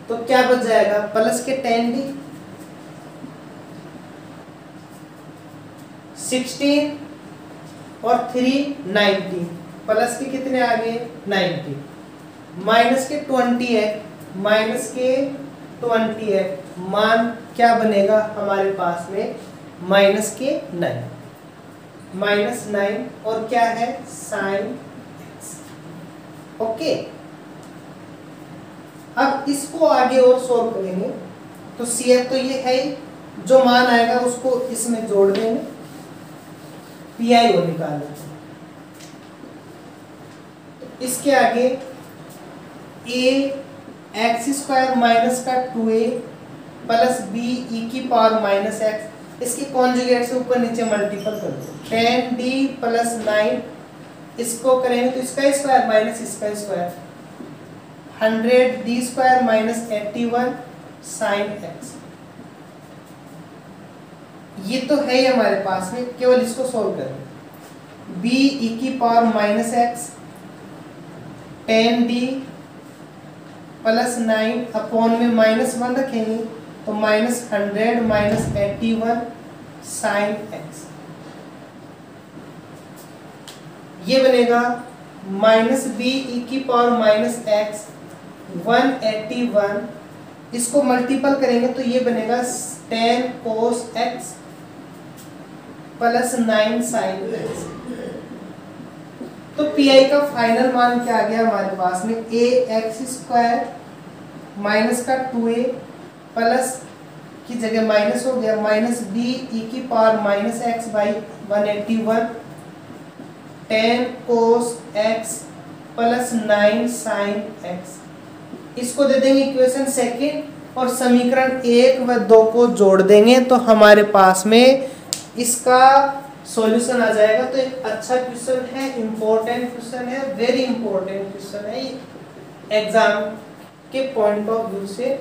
तो क्या बच जाएगा, प्लस के 10d, 16 और 3 19, प्लस के कितने आ गए 90, माइनस के 20x मान क्या बनेगा हमारे पास में, -9 और क्या है sin x, ओके। अब इसको आगे और सोल्व करेंगे तो CF तो ये है ही, जो मान आएगा उसको इसमें जोड़ देंगे, PI वो निकाल लेते हैं, इसके आगे a एक्स स्क्वायर माइनस का 2a प्लस b e की पावर माइनस एक्स, इसकी कॉन्जुगेट से ऊपर नीचे मल्टीपल कर दो, 10d प्लस 9, इसको करेंगे तो इसका स्क्वायर माइनस इसका square, 100d square minus 81 sin x। ये तो है ही हमारे पास में, केवल इसको सोल्व करें, b e की power minus x 10d plus 9 upon में -1 रखेंगे तो -100 माइनस 81 sin x, ये बनेगा -b e की पावर माइनस एक्स 181, इसको मल्टीपल करेंगे तो ये बनेगा 10 cos x plus 9 sin x। तो PI का फाइनल मान क्या आ गया हमारे पास में, a एक्स स्क्वायर माइनस का 2a प्लस की जगह माइनस हो गया, माइनस b e की power minus x by 181, 10 cos x plus 9 sin x, इसको दे देंगे इक्वेशन सेकेंड, और समीकरण 1 व 2 को जोड़ देंगे तो हमारे पास में इसका सॉल्यूशन आ जाएगा। तो एक अच्छा क्वेश्चन है, इम्पोर्टेंट क्वेश्चन है, वेरी इंपॉर्टेंट क्वेश्चन है एग्जाम के पॉइंट ऑफ व्यू से,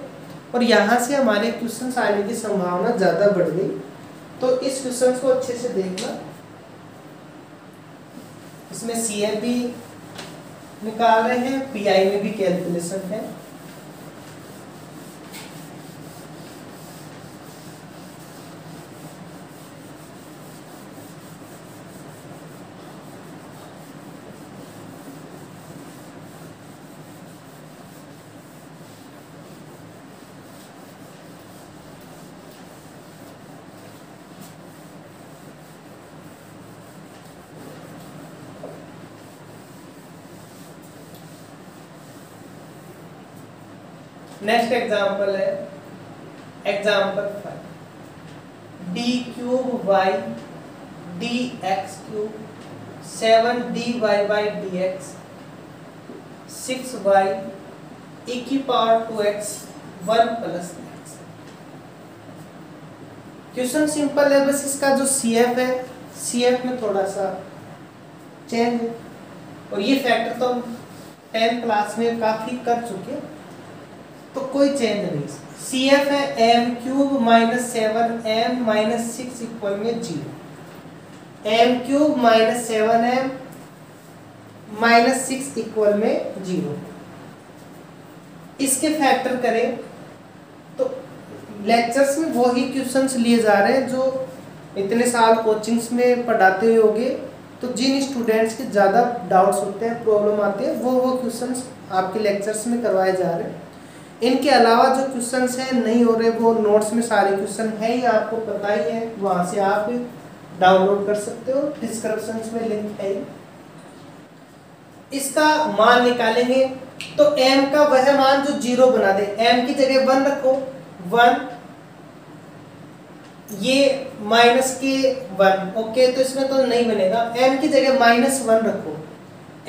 और यहाँ से हमारे क्वेश्चन आने की संभावना ज़्यादा बढ़ गई। तो इस क्वेश्चन को अच्छे से देखना, इसमें CF भी निकाल रहे हैं, PI में भी कैलकुलेशन है। नेक्स्ट एग्जाम्पल है example 5, d cube y dx cube 7dy by dx 6y e की power 2x 1 plus x। Question simple है, बस इसका जो CF है, CF में थोड़ा सा चेंज है, और ये फैक्टर तो हम 10th क्लास में काफी कर चुके, तो कोई चेंज नहीं। CF है m cube minus 7m minus 6 equal में 0। m cube minus 7m minus 6 equal में 0। इसके फैक्टर करें तो लेक्चर्स में वही क्वेश्चंस लिए जा रहे हैं जो इतने साल कोचिंग्स में पढ़ाते हुए होंगे। तो जिन स्टूडेंट्स के ज़्यादा डाउट्स होते हैं, प्रॉब्लम आती है, वो क्वेश्चंस आपके लेक्चर्स में करवाए जा रहे हैं। इनके अलावा जो क्वेश्चंस हैं नहीं हो रहे, वो नोट्स में सारे क्वेश्चन है ही, आपको पता ही है, वहाँ से आप डाउनलोड कर सकते हो, डिस्क्रिप्शन में लिंक है। इसका मान निकालेंगे तो m का वह मान जो 0 बना दे, m की जगह 1 रखो, 1, ये माइनस के 1, ओके, तो इसमें तो नहीं बनेगा। m की जगह -1 रखो,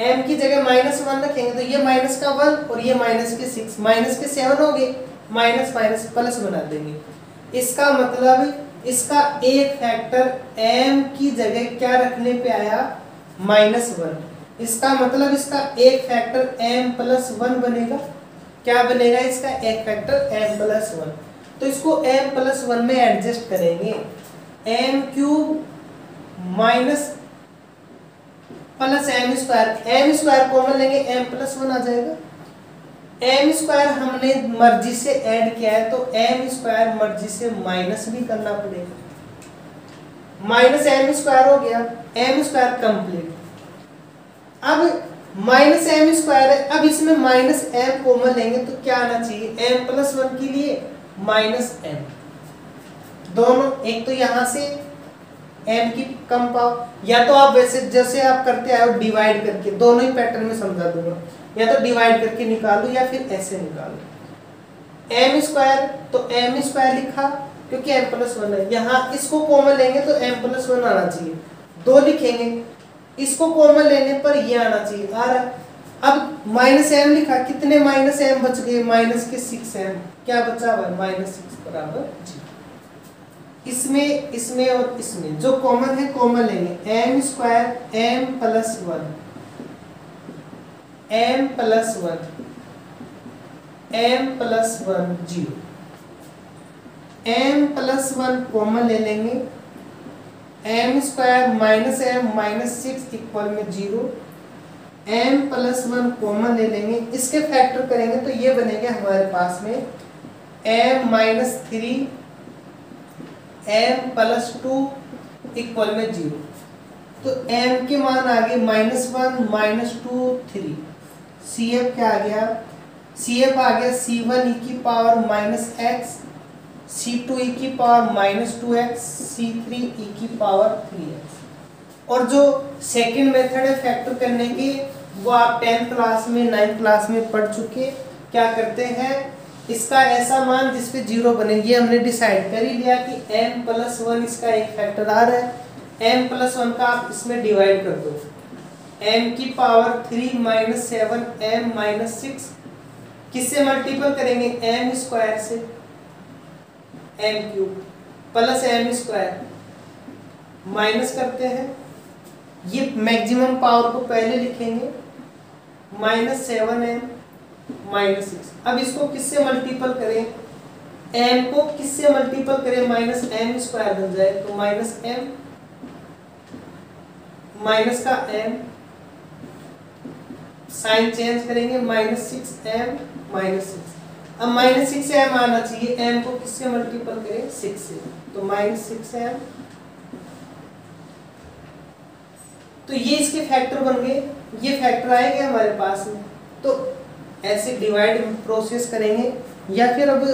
m की जगह -1 रखेंगे तो ये माइनस का 1 और ये माइनस के 6, माइनस के 7 हो गए, माइनस माइनस प्लस बना देंगे। इसका मतलब इसका एक फैक्टर m की जगह क्या रखने पे आया, -1। इसका मतलब इसका एक फैक्टर m प्लस 1 बनेगा। क्या बनेगा इसका एक फैक्टर m प्लस 1। तो इसको m प्लस 1 में एडजस्ट करेंगे, m cube minus plus m square common लेंगे, m प्लस 1 आ जाएगा। m स्क्वायर हमने मर्जी से ऐड किया है, तो m स्क्वायर मर्जी से माइनस भी करना पड़ेगा, माइनस m स्क्वायर हो गया, m स्क्वायर कंप्लीट। अब माइनस m स्क्वायर है, अब इसमें माइनस m कॉमन लेंगे तो क्या आना चाहिए, m प्लस 1 के लिए माइनस m, दोनों, एक तो यहाँ से m की कम पावर, या तो आप वैसे जैसे आप करते आए हो डिवाइड करके, दोनों ही पैटर्न में समझा दूंगा, या तो डिवाइड करके निकालो या फिर ऐसे निकालो। m स्क्वायर, तो m स्क्वायर लिखा क्योंकि m प्लस 1 है, यहाँ इसको कॉमन लेंगे तो m प्लस 1 आना चाहिए, 2 लिखेंगे, इसको कॉमन लेने पर ये आना चाहिए, आ रहा। अब माइनस m लिखा, कितने माइनस m बच गए, माइनस के 6m, क्या बचा हुआ है -6 बराबर 0। इसमें और इसमें जो कॉमन है कॉमन लेंगे, m square m plus 1, m plus 1, m plus 1 0, m plus 1 common ले लेंगे, m square minus m minus 6 equal में 0, m प्लस 1 कॉमन ले लेंगे, इसके फैक्टर करेंगे तो ये बनेगा हमारे पास में m minus 3 m plus 2 equal में 0। तो m के मान आ गए -1 -2 3, CF क्या आ गया, CF आ गया C1 e की पावर -x, C2 e की पावर -2x, C3 e की पावर 3x। और जो सेकंड मेथड है फैक्टर करने की, वो आप 10th क्लास में 9th क्लास में पढ़ चुके। क्या करते हैं, इसका ऐसा मान जिसपे 0 बने, ये हमने डिसाइड कर ही लिया कि m प्लस 1 इसका एक फैक्टर आ रहा है, m प्लस 1 का आप इसमें डिवाइड कर दो, m की पावर 3 -7 m -6 किससे मल्टीपल करेंगे, एम स्क्वायर से, M cube plus M square, minus करते हैं, ये मैक्सिमम पावर को पहले लिखेंगे, -7m -6। अब इसको किससे मल्टीपल करें, m को किससे मल्टीपल करें, -m स्क्वायर बन जाए, तो -m माइनस का m, साइन चेंज करेंगे, -6m -6। अब -6m आना चाहिए, m को किससे मल्टीपल करें, 6 से, तो -6m। तो ये इसके फैक्टर बन गए, ये फैक्टर आएंगे हमारे पास में। तो ऐसे डिवाइड प्रोसेस करेंगे, या फिर अब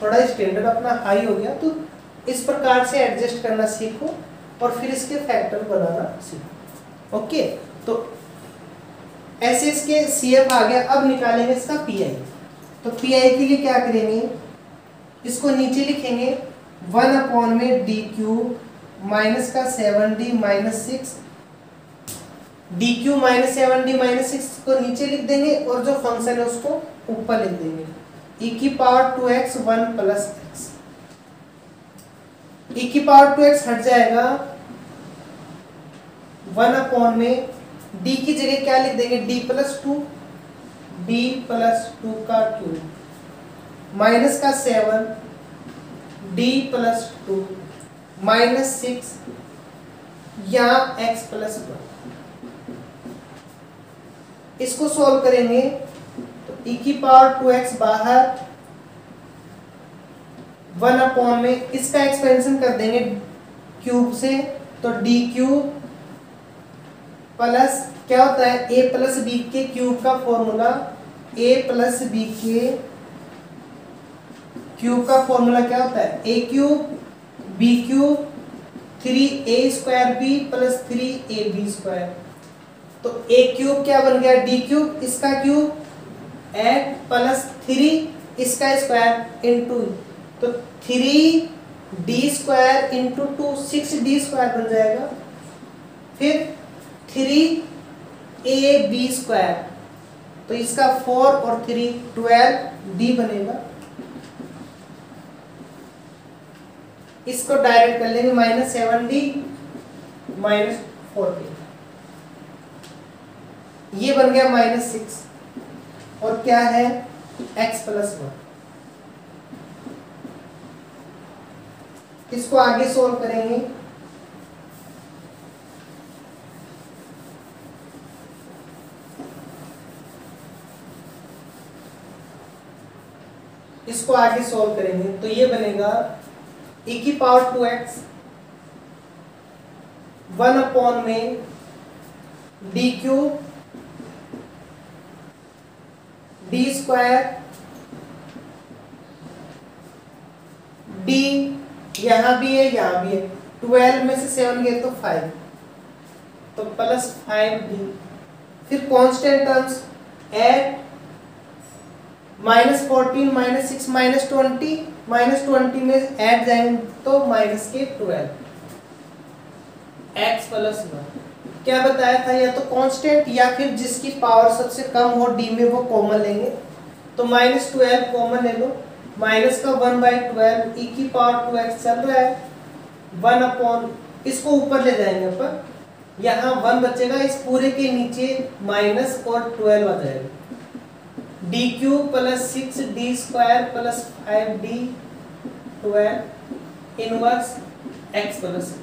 थोड़ा स्टैंडर्ड अपना हाई हो गया तो इस प्रकार से एडजस्ट करना सीखो और फिर इसके फैक्टर बनाना सीखो। ओके, तो ऐसे इसके CF आ गया। अब निकालेंगे इसका PI। तो PI के लिए क्या करेंगे, इसको नीचे लिखेंगे 1/d³ माइनस का 7d - 6, d³ - 7d - 6 को नीचे लिख देंगे और जो फंक्शन है उसको ऊपर लिख देंगे, e⁻²x 1 + x। e⁻²x हट जाएगा, 1 में d की जगह क्या लिख देंगे, d + 2, d + 2 का क्यूब, माइनस का 7, d + 2 -6, यहाँ x + 1। इसको सॉल्व करेंगे तो e⁻²x बाहर, 1 में इसका एक्सपेंशन कर देंगे क्यूब से, तो d³ प्लस क्या होता है, a + b के क्यूब का फॉर्मूला, a + b के क्यूब का फॉर्मूला क्या होता है, a³ b³ 3a² b + 3ab²। तो a³ क्या बन गया, d³ इसका क्यूब, 8 + 3 इसका स्क्वायर इनटू, तो 3d² × 2 6d² बन जाएगा, फिर 3ab², तो इसका 4 और 3 12d बनेगा। इसको डायरेक्ट कर लेंगे, -7d -14, ये बन गया -6, और क्या है, x + 1। इसको आगे सोल्व करेंगे, इसको आगे सोल्व करेंगे तो ये बनेगा e⁻²x 1 में d³ d² d, यहाँ भी है यहाँ भी है, 12 में से 7 गए तो 5, तो +5d, फिर कांस्टेंट टर्म्स 8 -14 -6 -20 में ऐड जाएंगे तो -12 x + 1। क्या बताया था, या तो कांस्टेंट या फिर जिसकी पावर सबसे कम हो d में वो कॉमन लेंगे, तो -12 कॉमन ले लो, माइनस का 1/12 e⁻²x चल रहा है 1 इसको ऊपर ले जाएंगे अपन, यहाँ 1 बचेगा, इस पूरे के नीचे माइनस और 12 आ जाएगा, d³ + 6d² + 5d 12 inverse x + 1।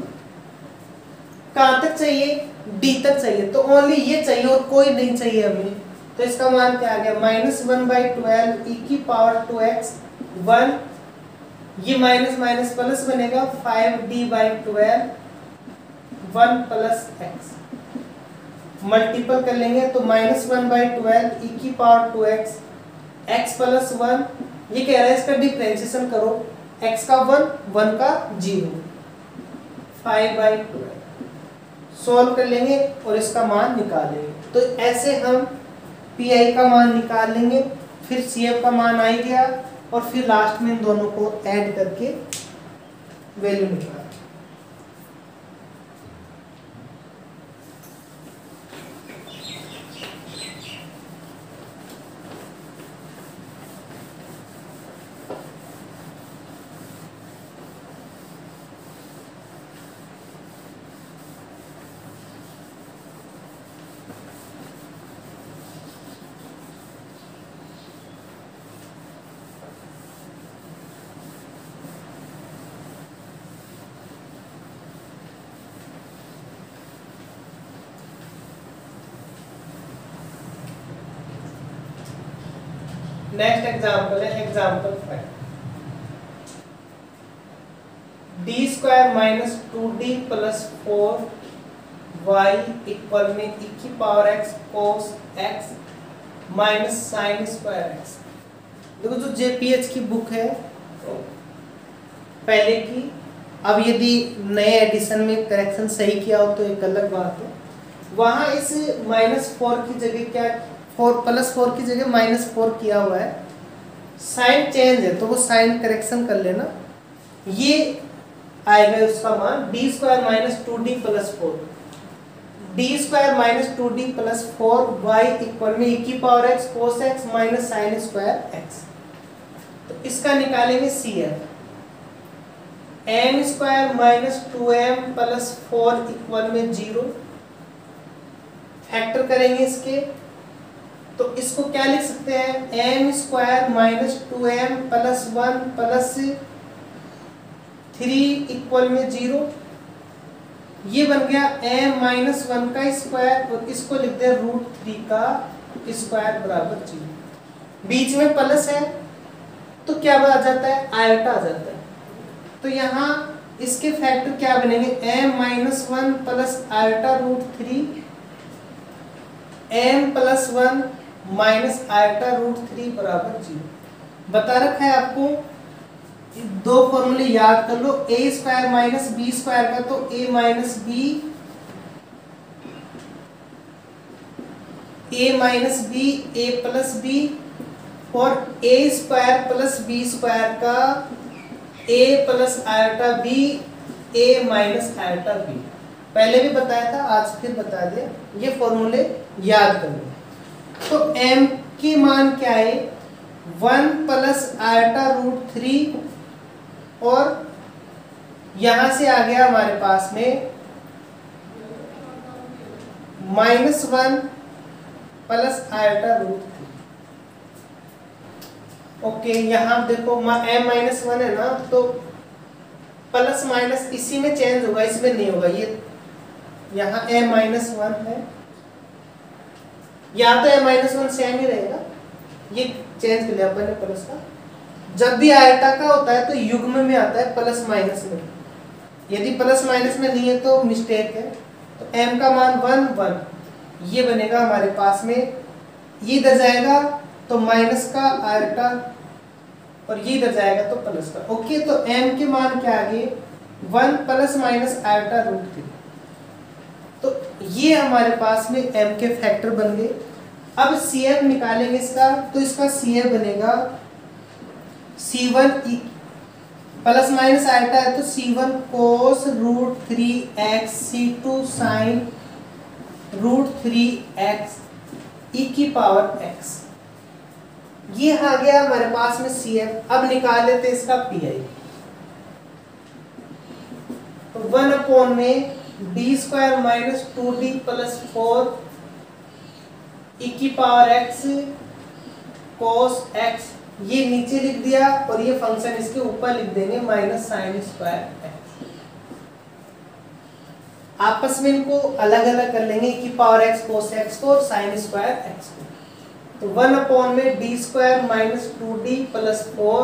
कहाँ तक चाहिए, d तक चाहिए, तो ओनली ये चाहिए और कोई नहीं चाहिए हमें, तो इसका मान क्या आ गया, -1/12 e⁻²x 1, ये माइनस माइनस प्लस बनेगा 5d/12 1 + x, मल्टीपल कर लेंगे तो -1/12 e⁻²x x + 1, ये कह रहा है इसका डिफरेंशिएशन करो, x का 1 1 का 0, 5/12 सॉल्व कर लेंगे और इसका मान निकाल लेंगे। तो ऐसे हम पी का मान निकाल लेंगे, फिर CF का मान आ गया और फिर लास्ट में इन दोनों को ऐड करके वैल्यू निकाल। नेक्स्ट एग्जाम्पल है example 5, D square minus 2d plus 4y equal में e की power x cos x minus sine square x। देखो जो JPH की बुक है पहले की, अब यदि नए एडिशन में करेक्शन सही किया हो तो एक अलग बात है। वहाँ इस -4 की जगह क्या 4 + 4 की जगह -4 किया हुआ है, साइन चेंज है तो वो साइन करेक्शन कर लेना। ये आएगा उसका मान D square minus 2d plus 4, D square minus 2d plus 4y equal में e की power x cos x minus sine square x। तो इसका निकालेंगे CF, m square minus 2m plus 4 equal में 0, फैक्टर करेंगे इसके तो इसको क्या लिख सकते हैं, m square minus 2m plus 1 plus 3 equal में 0। ये बन गया m माइनस 1 का स्क्वायर और इसको लिखते हैं √3 का स्क्वायर बराबर 0। बीच में प्लस है तो क्या आ जाता है, आयोटा आ जाता है। तो यहाँ इसके फैक्टर क्या बनेंगे, m minus 1 plus iota √3, m plus 1 minus iota √3 बराबर 0। बता रखा है आपको, दो फॉर्मूले याद कर लो, a square minus B square का तो a minus B a plus B, और a square plus B square का a plus iota B a minus iota B. पहले भी बताया था, आज फिर बता दिया, ये फॉर्मूले याद कर लो। तो m के मान क्या है, 1 प्लस आयोटा √3 और यहां से आ गया हमारे पास में -1 प्लस आयोटा √3। ओके, यहाँ देखो m-1 है ना, तो प्लस माइनस इसी में चेंज होगा, इसमें नहीं होगा। ये यहाँ m-1 है, या तो m-1 सेम ही रहेगा, ये चेंज कर लिया अपन ने प्लस का। जब भी आयता का होता है तो युग्म में आता है, प्लस माइनस में। यदि प्लस माइनस में नहीं है तो मिस्टेक है। तो m का मान 1 ये बनेगा हमारे पास में, ये इधर जाएगा तो माइनस का आयता और ये इधर जाएगा तो प्लस का। ओके, तो m के मान क्या आ गए, 1 प्लस माइनस आयता √3। तो ये हमारे पास में m के फैक्टर बन गए। अब CF निकालेंगे इसका, तो इसका CF बनेगा C1 प्लस माइनस आयता है तो C1 cos √3x, C2 sin √3x e की पावर x। ये आ गया हमारे पास में CF। अब निकाल लेते इसका PI। तो 1 में d square minus 2d plus 4 e की पावर x cos x, ये नीचे लिख दिया और ये फंक्शन इसके ऊपर लिख देंगे माइनस साइन स्क्वायर x। आपस में इनको अलग अलग कर लेंगे, e की पावर x cos x को और साइन स्क्वायर x को। तो 1 में d square minus 2d plus 4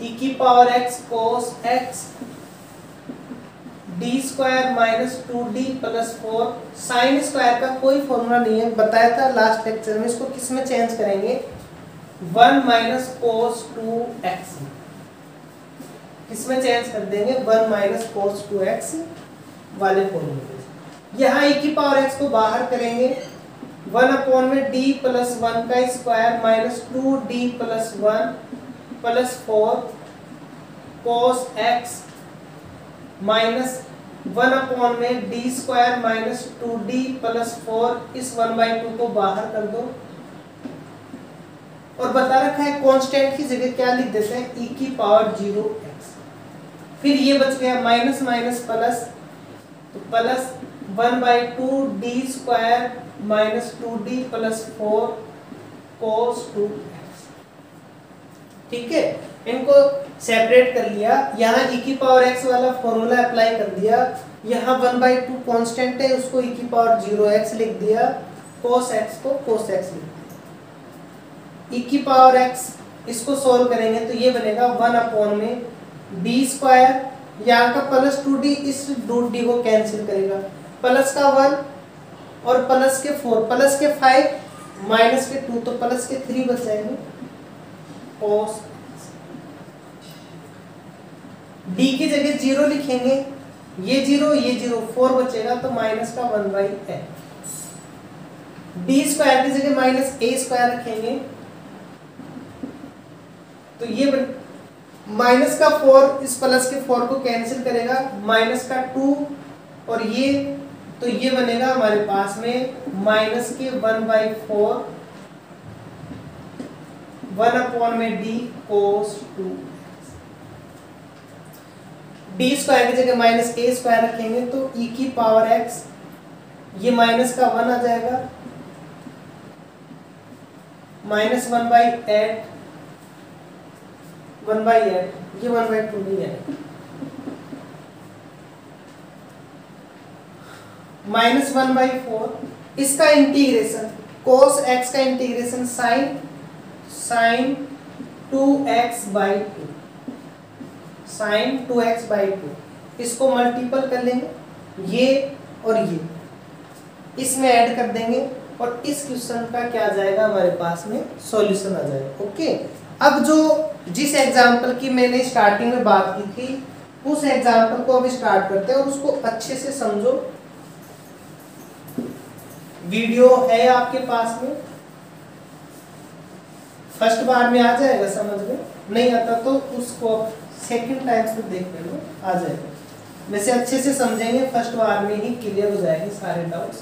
e की power x cos x, d square minus 2d plus 4 sine square का कोई फॉर्मूला नहीं है, बताया था लास्ट लेक्चर में। इसको किस में चेंज करेंगे, 1 माइनस cos 2x, किसमें चेंज कर देंगे, 1 माइनस cos 2x वाले फॉर्मूले। यहाँ e की पावर x को बाहर करेंगे, 1 में d प्लस 1 का square minus 2d plus 1 plus 4 cos x minus 1 में d square minus 2d plus 4, इस 1/2 को बाहर कर दो। और बता रखा है कांस्टेंट की जगह क्या लिख देते हैं, e की पावर 0x। फिर ये बच गया माइनस माइनस प्लस, तो plus 1/2 d square minus 2d plus 4 cos 2x। ठीक है, इनको सेपरेट कर लिया। यहाँ e की पावर x वाला फॉर्मूला अप्लाई कर दिया, यहाँ 1/2 कांस्टेंट है उसको e की पावर 0x लिख दिया, cos x को cos x लिख दिया। ई की पावर एक्स, इसको सोल्व करेंगे तो ये बनेगा 1/में डी स्क्वायर, यहाँ का प्लस 2d इस 2d को कैंसिल करेगा, प्लस का 1 और प्लस के 4, प्लस के 5 माइनस के 2 तो प्लस के 3 बच जाएंगे cos d की जगह 0 लिखेंगे, ये 0 4 बचेगा तो माइनस का 1/x, डी स्क्वायर की जगह माइनस ए स्क्वायर रखेंगे तो ये माइनस का 4 इस प्लस के 4 को कैंसिल करेगा, माइनस का 2 और ये तो ये बनेगा हमारे पास में माइनस के 1/4 1/में डी कोस 2, डी स्क्वायर की जगह माइनस ए स्क्वायर रखेंगे तो ई की पावर एक्स, ये माइनस का 1 आ जाएगा, माइनस 1/8 ये 1/2 नहीं है, माइनस 1/4 इसका इंटीग्रेशन cos x का integration sin 2x/2 sin 2x/2 इसको मल्टीपल कर लेंगे, ये और ये इसमें ऐड कर देंगे और इस क्वेश्चन का क्या आ जाएगा हमारे पास में सॉल्यूशन आ जाएगा। ओके, अब जो जिस एग्जाम्पल की मैंने स्टार्टिंग में बात की थी उस एग्जाम्पल को अब स्टार्ट करते हैं और उसको अच्छे से समझो। वीडियो है आपके पास में, फर्स्ट बार में आ जाएगा समझ में, नहीं आता तो उसको सेकंड टाइम से देख लेना, आ जाएगा। वैसे अच्छे से समझेंगे फर्स्ट बार में ही क्लियर हो जाएंगे सारे डाउट्स,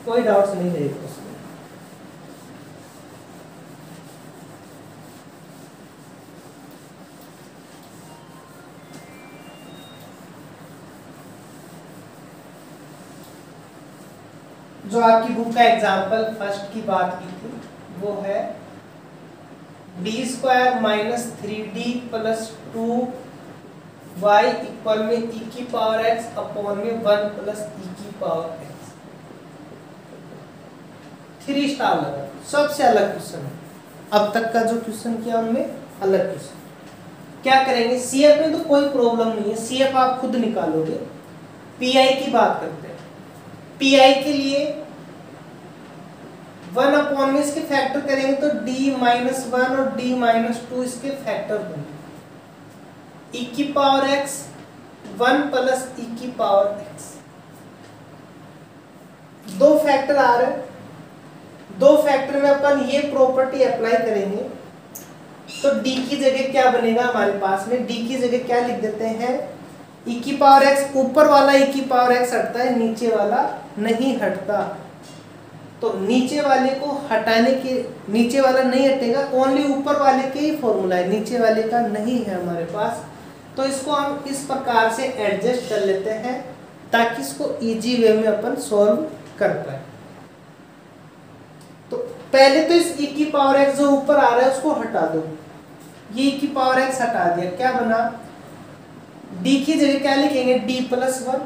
कोई डाउट्स नहीं रहेगा उसमें। जो आपकी बुक का एग्जाम्पल फर्स्ट की बात की थी वो है D square minus 3d plus 2y equal में ई की पावर x अपॉन में 1 प्लस ई की पावर x। 3 स्टार लगा, सबसे अलग क्वेश्चन है, अब तक का जो क्वेश्चन किया उनमें अलग क्वेश्चन। क्या करेंगे, सीएफ में तो कोई प्रॉब्लम नहीं है, सीएफ आप खुद निकालोगे। पीआई की बात करते हैं, पीआई के लिए 1/में इसके फैक्टर करेंगे तो d-1 और d-2 इसके फैक्टर होंगे, e की पावर x 1 प्लस e की पावर x, दो फैक्टर आ रहे, दो फैक्टर में अपन ये प्रॉपर्टी अप्लाई करेंगे तो d की जगह क्या बनेगा हमारे पास में, d की जगह क्या लिख देते हैं, e की पावर x, ऊपर वाला e की पावर x हटता है, नीचे वाला नहीं हटता, तो नीचे वाले को हटाने के, नीचे वाला नहीं हटेगा, ओनली ऊपर वाले के ही फॉर्मूला है, नीचे वाले का नहीं है हमारे पास, तो इसको हम इस प्रकार से एडजस्ट कर लेते हैं ताकि इसको इजी वे में अपन सॉल्व कर पाए। तो पहले तो इस e की पावर x जो ऊपर आ रहा है उसको हटा दो, ये e की पावर x हटा दिया, क्या बना, d की जगह क्या लिखेंगे, d+1,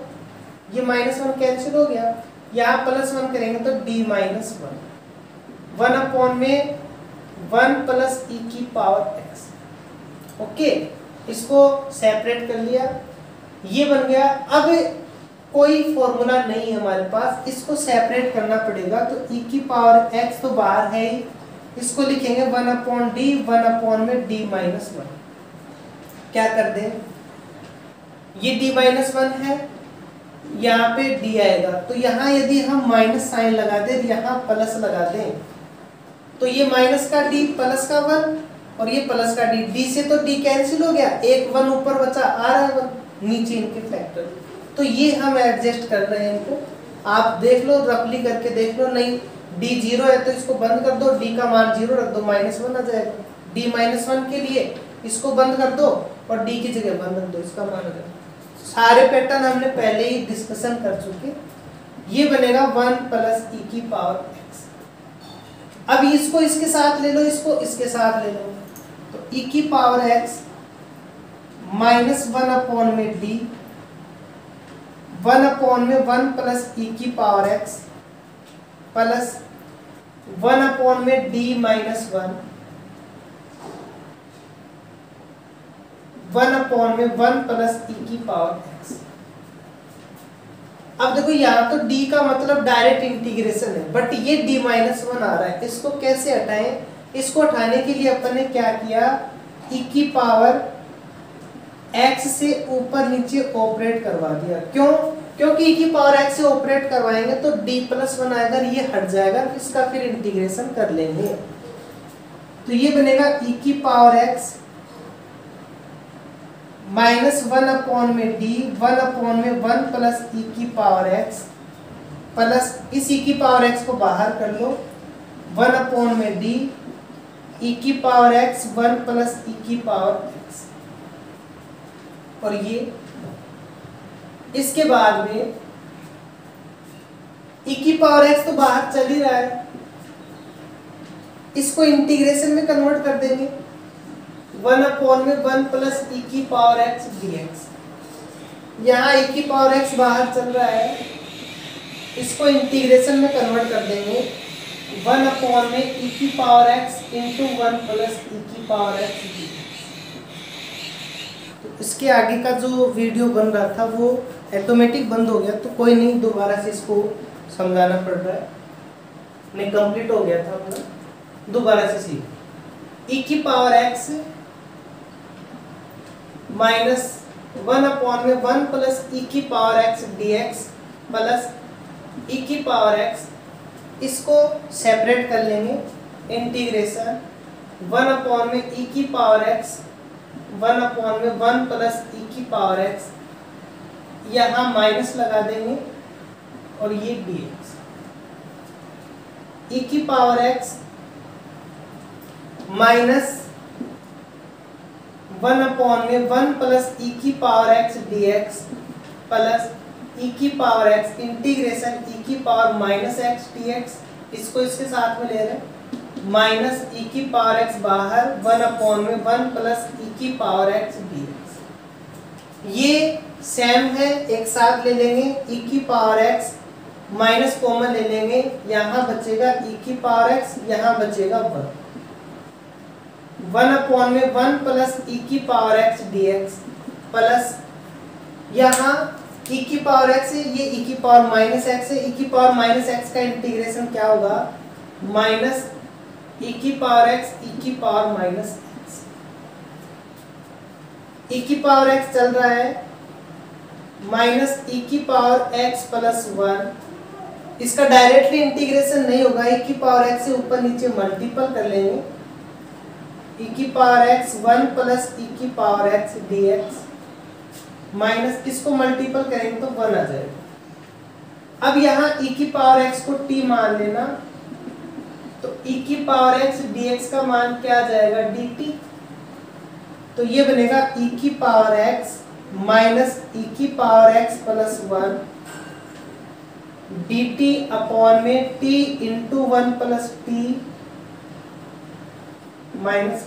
ये -1 कैंसिल हो गया, यहाँ +1 करेंगे तो d-1, 1/में 1 प्लस e की पावर x। ओके, इसको सेपरेट कर लिया, ये बन गया। अब कोई फॉर्मूला नहीं है हमारे पास, इसको सेपरेट करना पड़ेगा, तो e की पावर x तो बाहर है ही, इसको लिखेंगे 1/d, 1/में d-1। क्या कर दें, ये d-1 है, यहाँ पे d आएगा, तो यहाँ यदि हम माइनस साइन लगा दें, यहाँ प्लस लगा दें, तो ये माइनस का d प्लस का 1 और ये प्लस का d, d से तो d कैंसिल हो गया, एक 1 ऊपर बचा, आ रहा है 1 नीचे इनके फैक्टर, तो ये हम एडजस्ट कर रहे हैं इनको, आप देख लो, रफली करके देख लो, नहीं d 0 है तो इसको बंद कर दो, d का मान 0 रख दो, -1 आ जाएगा, d-1 के लिए इसको बंद कर दो और d की जगह 1 रख दो, इसका मान आ जाएगा। सारे पैटर्न हमने पहले ही डिस्कशन कर चुके, ये बनेगा 1 प्लस e की पावर x। अब इसको इसके साथ ले लो, इसको इसके साथ ले लो, तो e की पावर x -1/में d, 1/में 1 प्लस e की पावर x प्लस 1/में d-1 1/1 प्लस ई की पावर एक्स। अब देखो यहाँ तो d का मतलब डायरेक्ट इंटीग्रेशन है, बट ये d-1 आ रहा है, इसको कैसे हटाएं? इसको हटाने के लिए अपन ने क्या किया, e की पावर x से ऊपर नीचे ऑपरेट करवा दिया। क्यों? क्योंकि e की पावर x से ऑपरेट करवाएंगे तो d+1 आएगा, ये हट जाएगा, इसका फिर इंटीग्रेशन कर लेंगे। तो ये बनेगा e की power x -1/d 1/1 plus e की पावर x प्लस इस e की पावर x को बाहर कर लो, 1/d e की पावर x 1 प्लस e की पावर x। और ये इसके बाद में e की पावर x तो बाहर चल ही रहा है, इसको इंटीग्रेशन में कन्वर्ट कर देंगे, 1/1 प्लस e की पावर x dx। यहाँ e की पावर x बाहर चल रहा है, इसको इंटीग्रेशन में कन्वर्ट कर देंगे, 1/e की power x into 1 plus e की पावर x dx। तो इसके आगे का जो वीडियो बन रहा था वो ऑटोमेटिक बंद हो गया, तो कोई नहीं, दोबारा से इसको समझाना पड़ रहा है, नहीं कंप्लीट हो गया था अपना, दोबारा से सीख। e की पावर x -1/1 प्लस e की power x dx plus e की पावर x, इसको सेपरेट कर लेंगे, इंटीग्रेशन 1/e की पावर x 1/1 प्लस e की पावर x, यहाँ माइनस लगा देंगे और ये dx, e की पावर x -1/1 प्लस e की power x dx plus e की पावर x इंटीग्रेशन e की पावर -x dx, इसको इसके साथ में ले रहे हैं, माइनस e की पावर x बाहर 1/1 प्लस e की पावर x dx। ये सेम है, एक साथ ले लेंगे, e की पावर x माइनस कॉमन ले लेंगे, यहाँ बचेगा e की पावर x, यहाँ बचेगा 1/1 प्लस e की पावर x dx प्लस यहाँ e की पावर x है, ये e की पावर -x है, e की पावर -x का इंटीग्रेशन क्या होगा, माइनस e की पावर x e की पावर -x, e की पावर x चल रहा है माइनस e की पावर x प्लस 1, इसका डायरेक्टली इंटीग्रेशन नहीं होगा, e की पावर x से ऊपर नीचे मल्टीपल कर लेंगे, e की पावर x 1 प्लस e की पावर x dx माइनस इसको मल्टीपल करेंगे तो 1 आ जाएगा। अब यहाँ e की पावर x को t मान लेना, तो e की पावर x dx का मान क्या आ जाएगा, dt। तो ये बनेगा e की पावर x माइनस e की power x plus 1 dt upon में t into 1 plus t minus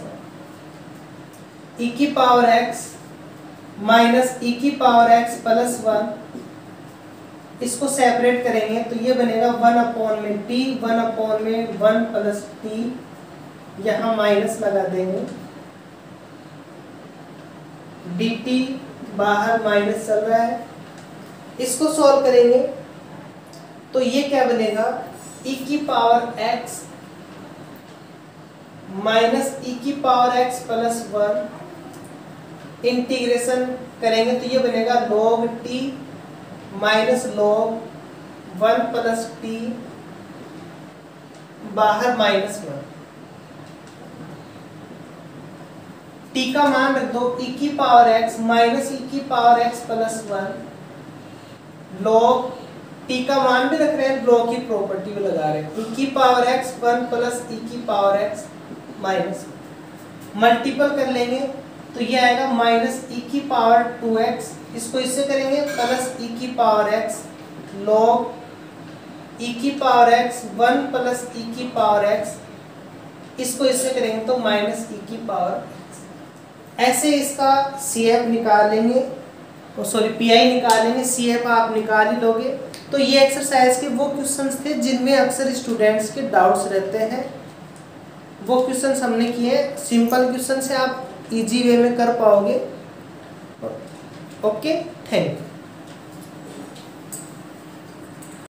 1 e की पावर x माइनस e की पावर x प्लस 1, इसको सेपरेट करेंगे तो ये बनेगा 1/t 1/1 प्लस t, यहाँ माइनस लगा देंगे, dt बाहर माइनस चल रहा है, इसको सॉल्व करेंगे तो ये क्या बनेगा, e की पावर x माइनस e की पावर x प्लस 1, इंटीग्रेशन करेंगे तो ये बनेगा log t minus log 1 plus t, बाहर -1, t का मान रख दो, e की पावर x माइनस e की power x plus 1 log, t का मान भी रख रहे हैं, log की प्रॉपर्टी भी लगा रहे हैं, e की पावर x 1 प्लस e की पावर x माइनस, मल्टीपल कर लेंगे तो ये आएगा माइनस e की पावर 2x, इसको इससे करेंगे प्लस e की पावर x log e की पावर x 1 प्लस e की पावर x, इसको इससे करेंगे तो माइनस e की पावर x। ऐसे इसका CF निकाल लेंगे, सॉरी PI निकाल लेंगे, CF आप निकाल ही लोगे। तो ये एक्सरसाइज के वो क्वेश्चंस थे जिनमें अक्सर स्टूडेंट्स के डाउट्स रहते हैं, वो क्वेश्चंस हमने किए। सिंपल क्वेश्चन से आप इजी वे में कर पाओगे। Okay, thank you.